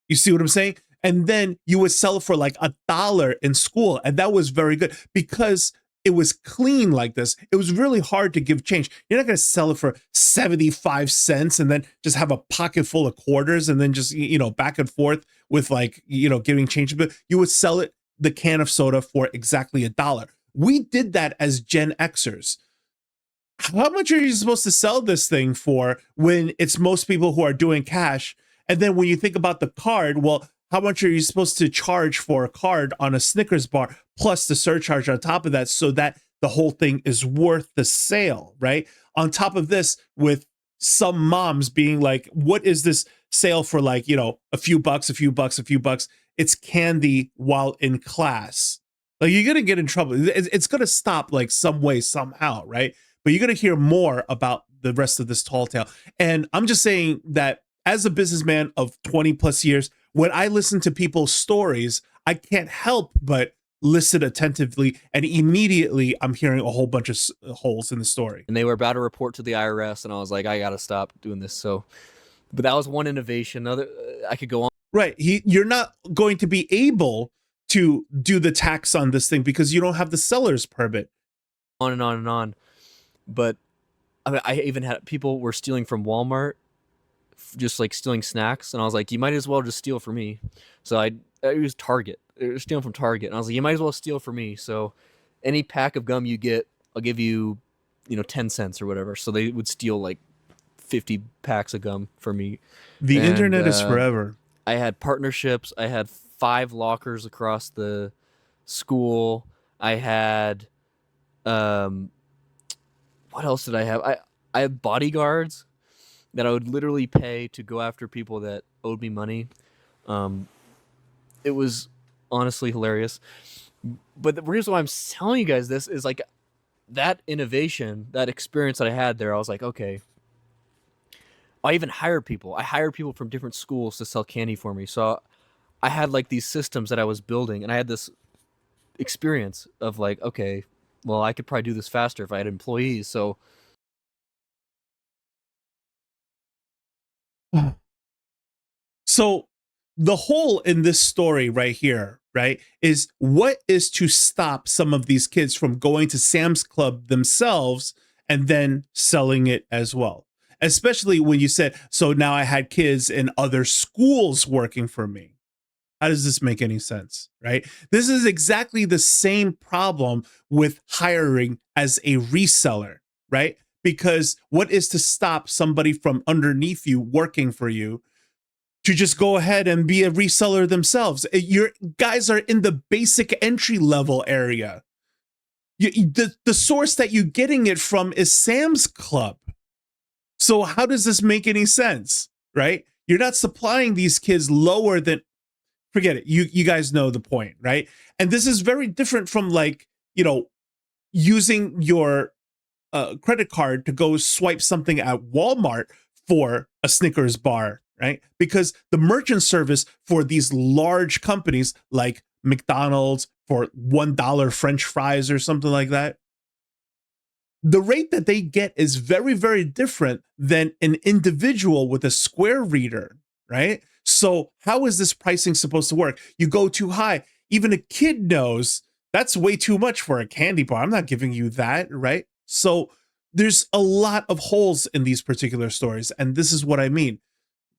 Speaker 2: You see what I'm saying? And then you would sell it for like $1 in school. And that was very good because it was clean like this. It was really hard to give change. You're not going to sell it for 75 cents and then just have a pocket full of quarters and then just, back and forth with like, giving change. But you would sell it, the can of soda, for exactly $1. We did that as Gen Xers. How much are you supposed to sell this thing for when it's most people who are doing cash? And then when you think about the card, well, how much are you supposed to charge for a card on a Snickers bar plus the surcharge on top of that so that the whole thing is worth the sale, right? On top of this, with some moms being like, what is this sale for, like, a few bucks, a few bucks, a few bucks? It's candy while in class. Like, you're going to get in trouble. It's going to stop like some way, somehow, right? But you're going to hear more about the rest of this tall tale. And I'm just saying that as a businessman of 20 plus years, when I listen to people's stories, I can't help but listen attentively, and immediately I'm hearing a whole bunch of holes in the story.
Speaker 11: And they were about to report to the IRS, and I was like, I got to stop doing this. So, but that was one innovation. Another, I could go on.
Speaker 2: Right. You're not going to be able to do the tax on this thing because you don't have the seller's permit.
Speaker 11: On and on and on. But I mean, I even had people were stealing from Walmart, just like stealing snacks, and I was like, you might as well just steal from me. So I used Target. They were stealing from Target, and I was like, you might as well steal from me. So any pack of gum you get, I'll give you, 10 cents or whatever. So they would steal like 50 packs of gum from me.
Speaker 2: The internet is forever.
Speaker 11: I had partnerships. I had 5 lockers across the school. I had, what else did I have? I had bodyguards that I would literally pay to go after people that owed me money. It was honestly hilarious. But the reason why I'm telling you guys this is like that innovation, that experience that I had there, I was like, okay. I even hired people. I hired people from different schools to sell candy for me. So I had like these systems that I was building, and I had this experience of like, okay, well, I could probably do this faster if I had employees. So
Speaker 2: the hole in this story right here, right, is what is to stop some of these kids from going to Sam's Club themselves and then selling it as well? Especially when you said, so now I had kids in other schools working for me. How does this make any sense, right? This is exactly the same problem with hiring as a reseller, right? Because what is to stop somebody from underneath you working for you to just go ahead and be a reseller themselves? Your guys are in the basic entry level area. The source that you're getting it from is Sam's Club. So how does this make any sense, right? You're not supplying these kids lower than, forget it. You guys know the point, right? And this is very different from like, using your credit card to go swipe something at Walmart for a Snickers bar, right? Because the merchant service for these large companies like McDonald's for $1 French fries or something like that, the rate that they get is very, very different than an individual with a Square reader, right? So how is this pricing supposed to work? You go too high, even a kid knows that's way too much for a candy bar. I'm not giving you that, right? So there's a lot of holes in these particular stories, and this is what I mean.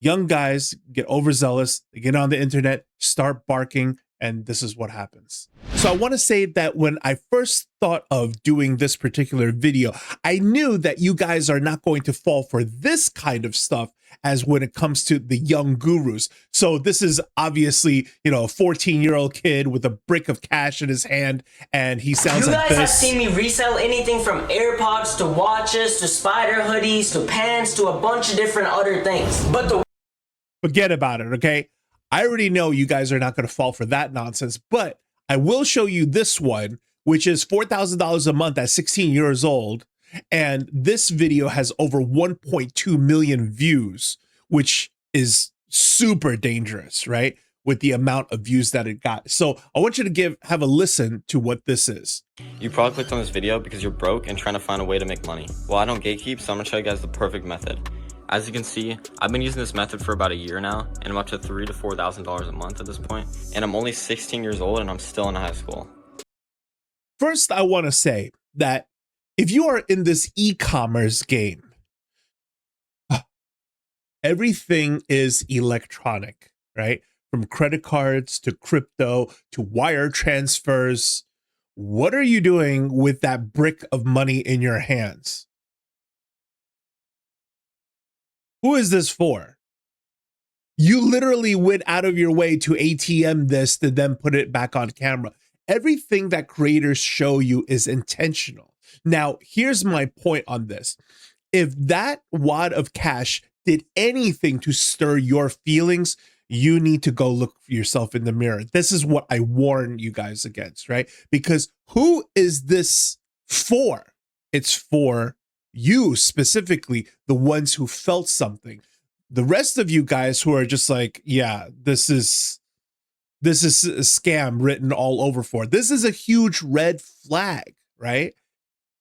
Speaker 2: Young guys get overzealous, they get on the internet, start barking, and this is what happens. So I want to say that when I first thought of doing this particular video, I knew that you guys are not going to fall for this kind of stuff as when it comes to the young gurus. So this is obviously, you know, a 14-year-old kid with a brick of cash in his hand, and he sounds like this.
Speaker 12: You guys have seen me resell anything from AirPods to watches to spider hoodies to pants to a bunch of different other things. But
Speaker 2: forget about it, okay? I already know you guys are not going to fall for that nonsense, but I will show you this one, which is $4,000 a month at 16 years old. And this video has over 1.2 million views, which is super dangerous, right? With the amount of views that it got. So I want you to have a listen to what this is.
Speaker 13: You probably clicked on this video because you're broke and trying to find a way to make money. Well, I don't gatekeep, so I'm gonna show you guys the perfect method. As you can see, I've been using this method for about a year now, and I'm up to $3,000 to $4,000 a month at this point, and I'm only 16 years old and I'm still in high school.
Speaker 2: First, I want to say that if you are in this e-commerce game, everything is electronic, right? From credit cards to crypto to wire transfers. What are you doing with that brick of money in your hands? Who is this for? You literally went out of your way to ATM this to then put it back on camera. Everything that creators show you is intentional. Now, here's my point on this. If that wad of cash did anything to stir your feelings, you need to go look yourself in the mirror. This is what I warn you guys against, right? Because who is this for? It's for you specifically, the ones who felt something. The rest of you guys who are just like, yeah, this is a scam written all over for it. This is a huge red flag, right?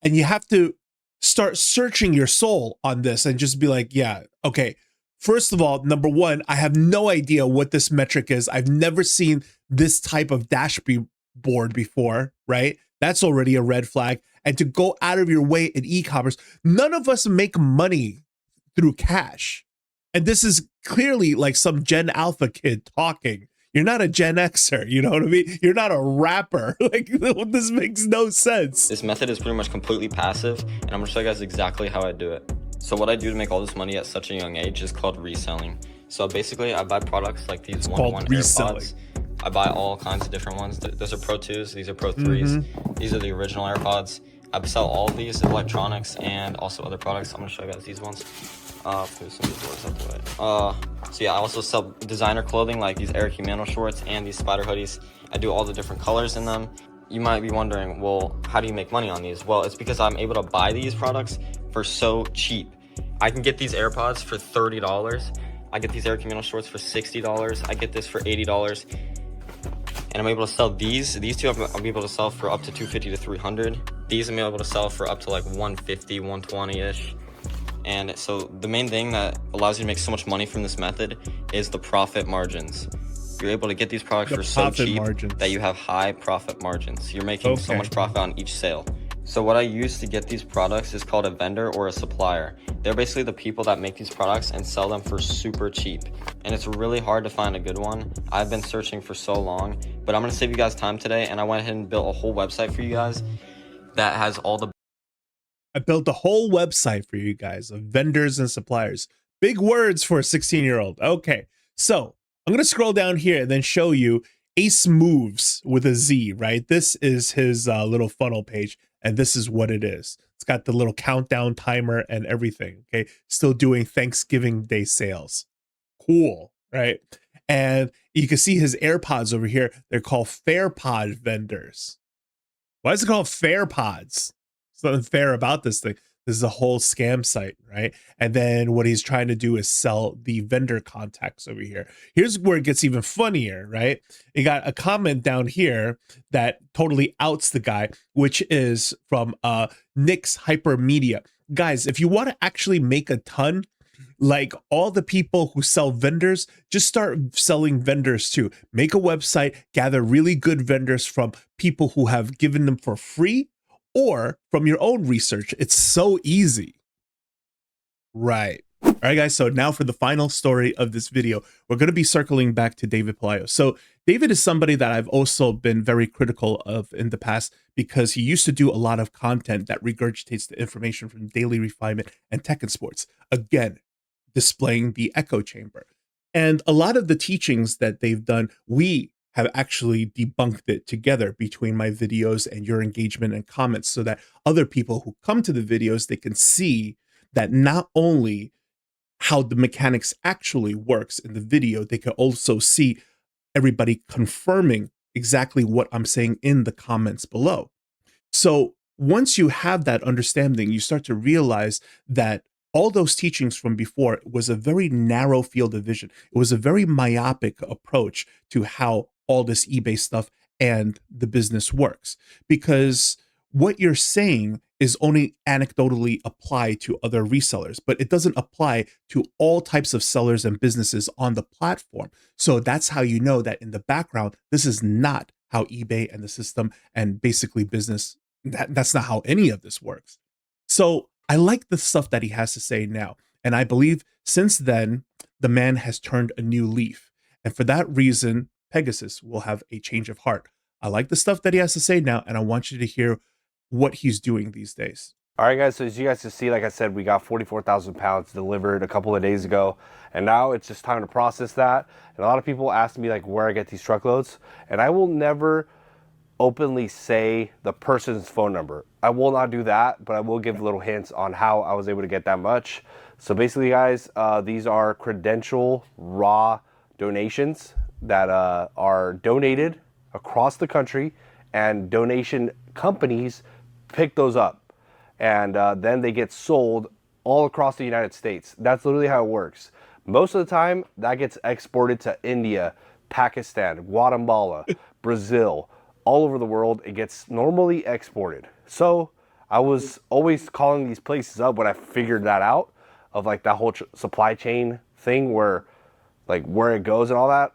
Speaker 2: And you have to start searching your soul on this and just be like, yeah, okay. First of all, number one, I have no idea what this metric is. I've never seen this type of dashboard before, right? That's already a red flag. And to go out of your way in e-commerce, none of us make money through cash. And this is clearly like some Gen Alpha kid talking. You're not a Gen Xer, you know what I mean? You're not a rapper. Like, this makes no sense.
Speaker 13: This method is pretty much completely passive, and I'm gonna show you guys exactly how I do it. So what I do to make all this money at such a young age is called reselling. So basically, I buy products like these one-to-one AirPods. I buy all kinds of different ones. Those are Pro 2s, these are Pro 3s. These are the original AirPods. I sell all of these electronics and also other products. I'm gonna show you guys these ones. Move some of these doors out the way. So yeah, I also sell designer clothing like these Eric Humano shorts and these spider hoodies. I do all the different colors in them. You might be wondering, well, how do you make money on these? Well, it's because I'm able to buy these products for so cheap. I can get these AirPods for $30. I get these Eric Humano shorts for $60. I get this for $80. And I'm able to sell these two I'm able to sell for up to $250 to $300. These I'm able to sell for up to like $150, $120-ish. And so the main thing that allows you to make so much money from this method is the profit margins. You're able to get these products for so cheap that you have high profit margins. You're making so much profit on each sale. So what I use to get these products is called a vendor or a supplier. They're basically the people that make these products and sell them for super cheap. And it's really hard to find a good one. I've been searching for so long, but I'm gonna save you guys time today, and I went ahead and built a whole website for you guys that has all the...
Speaker 2: I built a whole website for you guys of vendors and suppliers. Big words for a 16-year-old. Okay, so I'm gonna scroll down here and then show you Ace Moves with a Z, right? This is his little funnel page, and this is what it is. It's got the little countdown timer and everything, okay? Still doing Thanksgiving Day sales. Cool, right? And you can see his AirPods over here. They're called FairPod vendors. Why is it called FairPods? There's nothing fair about this thing. This is a whole scam site, right? And then what he's trying to do is sell the vendor contacts over here. Here's where it gets even funnier, right? You got a comment down here that totally outs the guy, which is from Nick's Hypermedia. Guys, if you want to actually make a ton, like all the people who sell vendors, just start selling vendors too. Make a website, gather really good vendors from people who have given them for free or from your own research. It's so easy. Right. All right, guys. So now for the final story of this video, we're going to be circling back to David Pelayo. So David is somebody that I've also been very critical of in the past because he used to do a lot of content that regurgitates the information from Daily Refinement and Tech and Sports. Again, displaying the echo chamber. And a lot of the teachings that they've done, we have actually debunked it together between my videos and your engagement and comments so that other people who come to the videos, they can see that not only how the mechanics actually works in the video, they can also see everybody confirming exactly what I'm saying in the comments below. So once you have that understanding, you start to realize that all those teachings from before was a very narrow field of vision. It was a very myopic approach to how all this eBay stuff and the business works, because what you're saying is only anecdotally applied to other resellers, but it doesn't apply to all types of sellers and businesses on the platform. So that's how you know that in the background, this is not how eBay and the system and basically business, that's not how any of this works. So I like the stuff that he has to say now. And I believe since then, the man has turned a new leaf. And for that reason, Pegasus will have a change of heart. I like the stuff that he has to say now, and I want you to hear what he's doing these days.
Speaker 4: All right, guys, so as you guys can see, like I said, we got 44,000 pounds delivered a couple of days ago, and now it's just time to process that. And a lot of people ask me like where I get these truckloads, and I will never openly say the person's phone number. I will not do that, but I will give little hints on how I was able to get that much. So basically, guys, these are credential raw donations that are donated across the country, and donation companies pick those up, and then they get sold all across the United States. That's literally how it works. Most of the time, that gets exported to India, Pakistan, Guatemala, Brazil, all over the world. It gets normally exported. So I was always calling these places up when I figured that out, of like that whole supply chain thing where like where it goes and all that.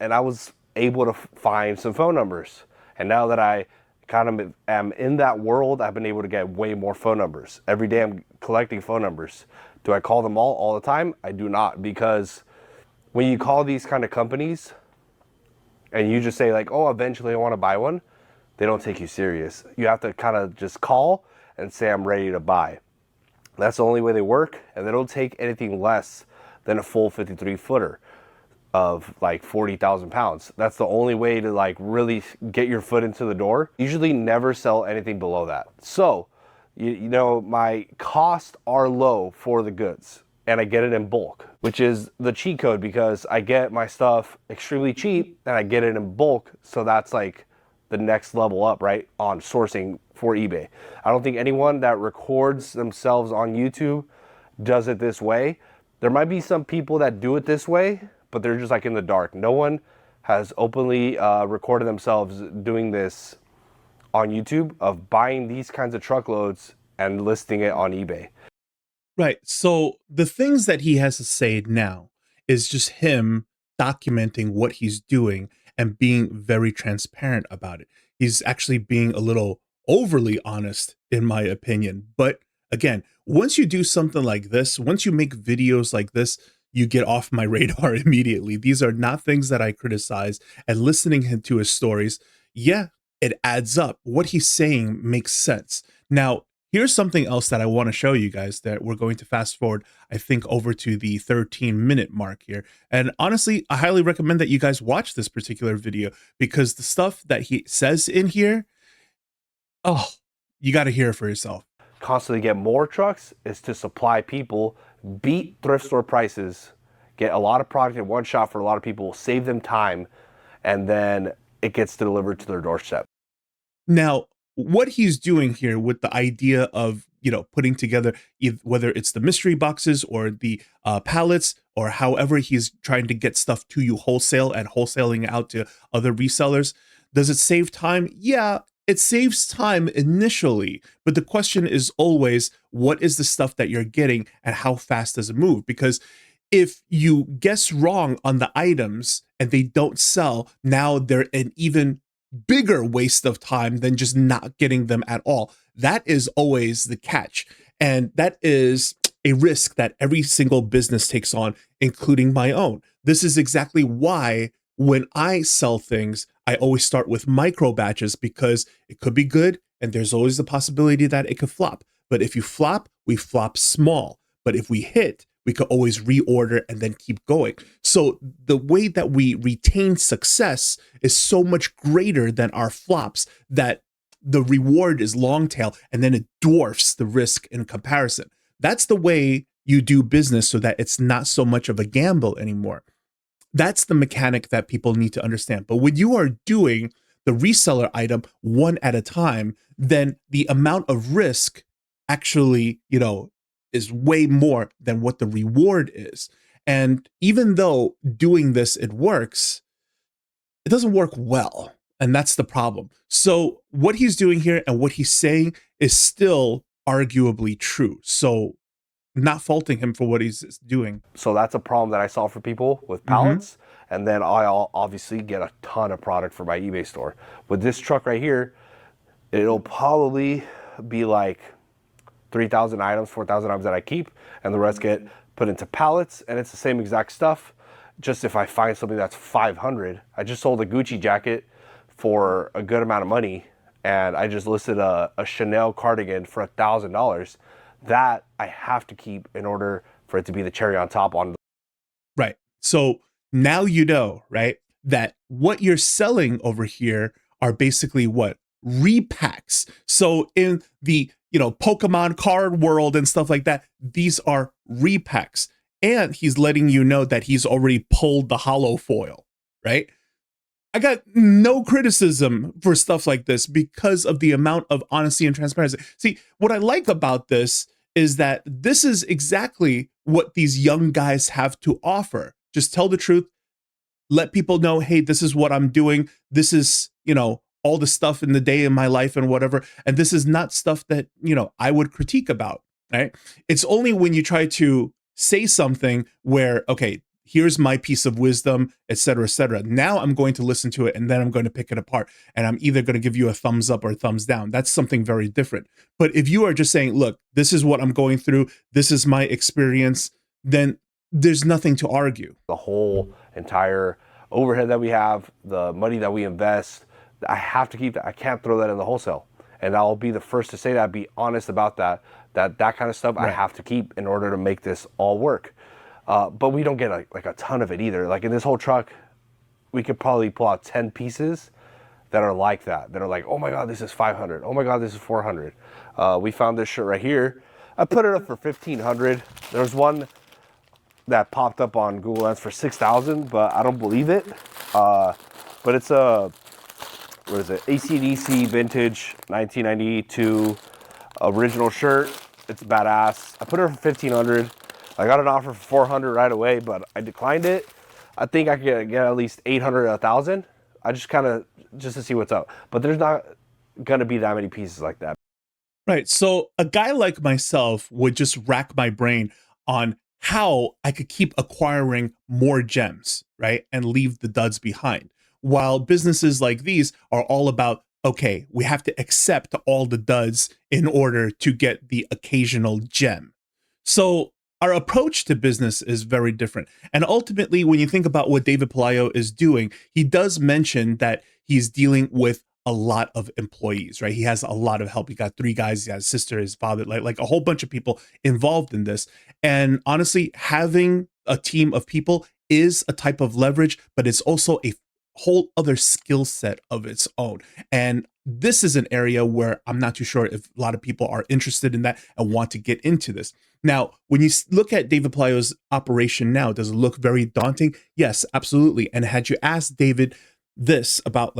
Speaker 4: And I was able to find some phone numbers. And now that I kind of am in that world, I've been able to get way more phone numbers. Every day I'm collecting phone numbers. Do I call them all the time? I do not, because when you call these kind of companies and you just say like, oh, eventually I want to buy one, they don't take you serious. You have to kind of just call and say, I'm ready to buy. That's the only way they work, and they don't take anything less than a full 53 footer of like 40,000 pounds. That's the only way to like really get your foot into the door. Usually never sell anything below that. So, you know, my costs are low for the goods, and I get it in bulk, which is the cheat code, because I get my stuff extremely cheap and I get it in bulk. So that's like the next level up, right, on sourcing for eBay. I don't think anyone that records themselves on YouTube does it this way. There might be some people that do it this way, but they're just like in the dark. No one has openly recorded themselves doing this on YouTube, of buying these kinds of truckloads and listing it on eBay.
Speaker 2: Right. So the things that he has to say now is just him documenting what he's doing and being very transparent about it. He's actually being a little overly honest, in my opinion. But again, once you do something like this, once you make videos like this, you get off my radar immediately. These are not things that I criticize. And listening to his stories, yeah, it adds up. What he's saying makes sense. Now, here's something else that I want to show you guys that we're going to fast forward, I think, over to the 13-minute mark here. And honestly, I highly recommend that you guys watch this particular video, because the stuff that he says in here, oh, you got to hear it for yourself.
Speaker 4: Constantly get more trucks is to supply people, beat thrift store prices, get a lot of product in one shot for a lot of people, save them time, and then it gets delivered to their doorstep.
Speaker 2: Now, what he's doing here with the idea of putting together whether it's the mystery boxes or the pallets, or however he's trying to get stuff to you wholesale and wholesaling out to other resellers. Does it save time? Yeah, it saves time initially, but the question is always, what is the stuff that you're getting and how fast does it move? Because if you guess wrong on the items and they don't sell, now they're an even bigger waste of time than just not getting them at all. That is always the catch. And that is a risk that every single business takes on, including my own. This is exactly why when I sell things, I always start with micro batches, because it could be good and there's always the possibility that it could flop. But if you flop, we flop small. But if we hit, we could always reorder and then keep going. So the way that we retain success is so much greater than our flops that the reward is long tail, and then it dwarfs the risk in comparison. That's the way you do business, so that it's not so much of a gamble anymore. That's the mechanic that people need to understand. But when you are doing the reseller item one at a time, then the amount of risk actually, is way more than what the reward is. And even though doing this, it works, it doesn't work well. And that's the problem. So what he's doing here and what he's saying is still arguably true. So not faulting him for what he's doing.
Speaker 4: So that's a problem that I solve for people with pallets. And then I'll obviously get a ton of product for my eBay store. With this truck right here, it'll probably be like 3,000 items, 4,000 items that I keep, and the rest get put into pallets, and it's the same exact stuff. Just if I find something that's 500, I just sold a Gucci jacket for a good amount of money, and I just listed a Chanel cardigan for $1,000. That I have to keep in order for it to be the cherry on top on.
Speaker 2: Right. So now you know, right, that what you're selling over here are basically what? Repacks. So in the Pokemon card world and stuff like that, these are repacks. And he's letting you know that he's already pulled the hollow foil, right? I got no criticism for stuff like this because of the amount of honesty and transparency. See, what I like about this is that this is exactly what these young guys have to offer. Just tell the truth. Let people know, hey, this is what I'm doing. This is, all the stuff in the day in my life and whatever. And this is not stuff that, I would critique about, right? It's only when you try to say something where, okay, here's my piece of wisdom, et cetera, et cetera. Now I'm going to listen to it and then I'm going to pick it apart. And I'm either going to give you a thumbs up or a thumbs down. That's something very different. But if you are just saying, look, this is what I'm going through, this is my experience, then there's nothing to argue.
Speaker 4: The whole entire overhead that we have, the money that we invest, I have to keep that. I can't throw that in the wholesale. And I'll be the first to say that, be honest about that kind of stuff right. I have to keep in order to make this all work. But we don't get like a ton of it either. Like in this whole truck, we could probably pull out 10 pieces that are like that are like, oh my God, this is 500. Oh my God, this is 400. We found this shirt right here. I put it up for 1,500. There's one that popped up on Google Lens for 6,000, but I don't believe it. But it's a, what is it? AC/DC vintage 1992 original shirt. It's badass. I put it for 1,500. I got an offer for 400 right away, but I declined it. I think I could get at least 800 or 1,000. I just to see what's up. But there's not gonna be that many pieces like that.
Speaker 2: Right. So a guy like myself would just rack my brain on how I could keep acquiring more gems, right? And leave the duds behind. While businesses like these are all about, okay, we have to accept all the duds in order to get the occasional gem. So our approach to business is very different. And ultimately, when you think about what David Pelayo is doing, he does mention that he's dealing with a lot of employees, right? He has a lot of help. He got 3 guys, he has a sister, his father, like a whole bunch of people involved in this. And honestly, having a team of people is a type of leverage, but it's also a whole other skill set of its own. And this is an area where I'm not too sure if a lot of people are interested in that and want to get into this. Now, when you look at David Pelayo's operation now, does it look very daunting? Yes, absolutely. And had you asked David this about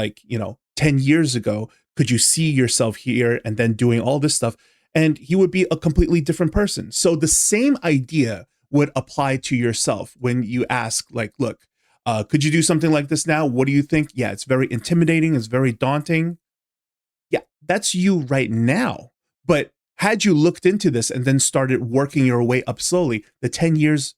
Speaker 2: 10 years ago, could you see yourself here and then doing all this stuff? and he would be a completely different person. So the same idea would apply to yourself when you ask, like, look, could you do something like this now? What do you think? Yeah, it's very intimidating. It's very daunting. Yeah, that's you right now. But had you looked into this and then started working your way up slowly, the 10 years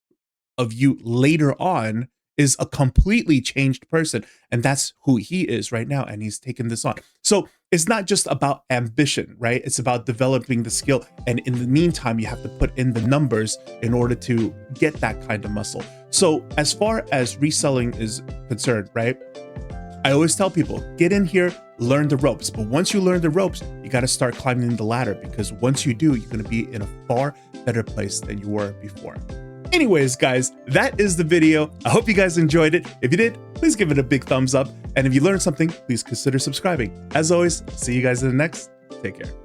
Speaker 2: of you later on is a completely changed person. And that's who he is right now. And he's taken this on. So it's not just about ambition, right? It's about developing the skill. And in the meantime, you have to put in the numbers in order to get that kind of muscle. So as far as reselling is concerned, right? I always tell people, get in here, learn the ropes. But once you learn the ropes, you got to start climbing the ladder, because once you do, you're going to be in a far better place than you were before. Anyways, guys, that is the video. I hope you guys enjoyed it. If you did, please give it a big thumbs up. And if you learned something, please consider subscribing. As always, see you guys in the next. Take care.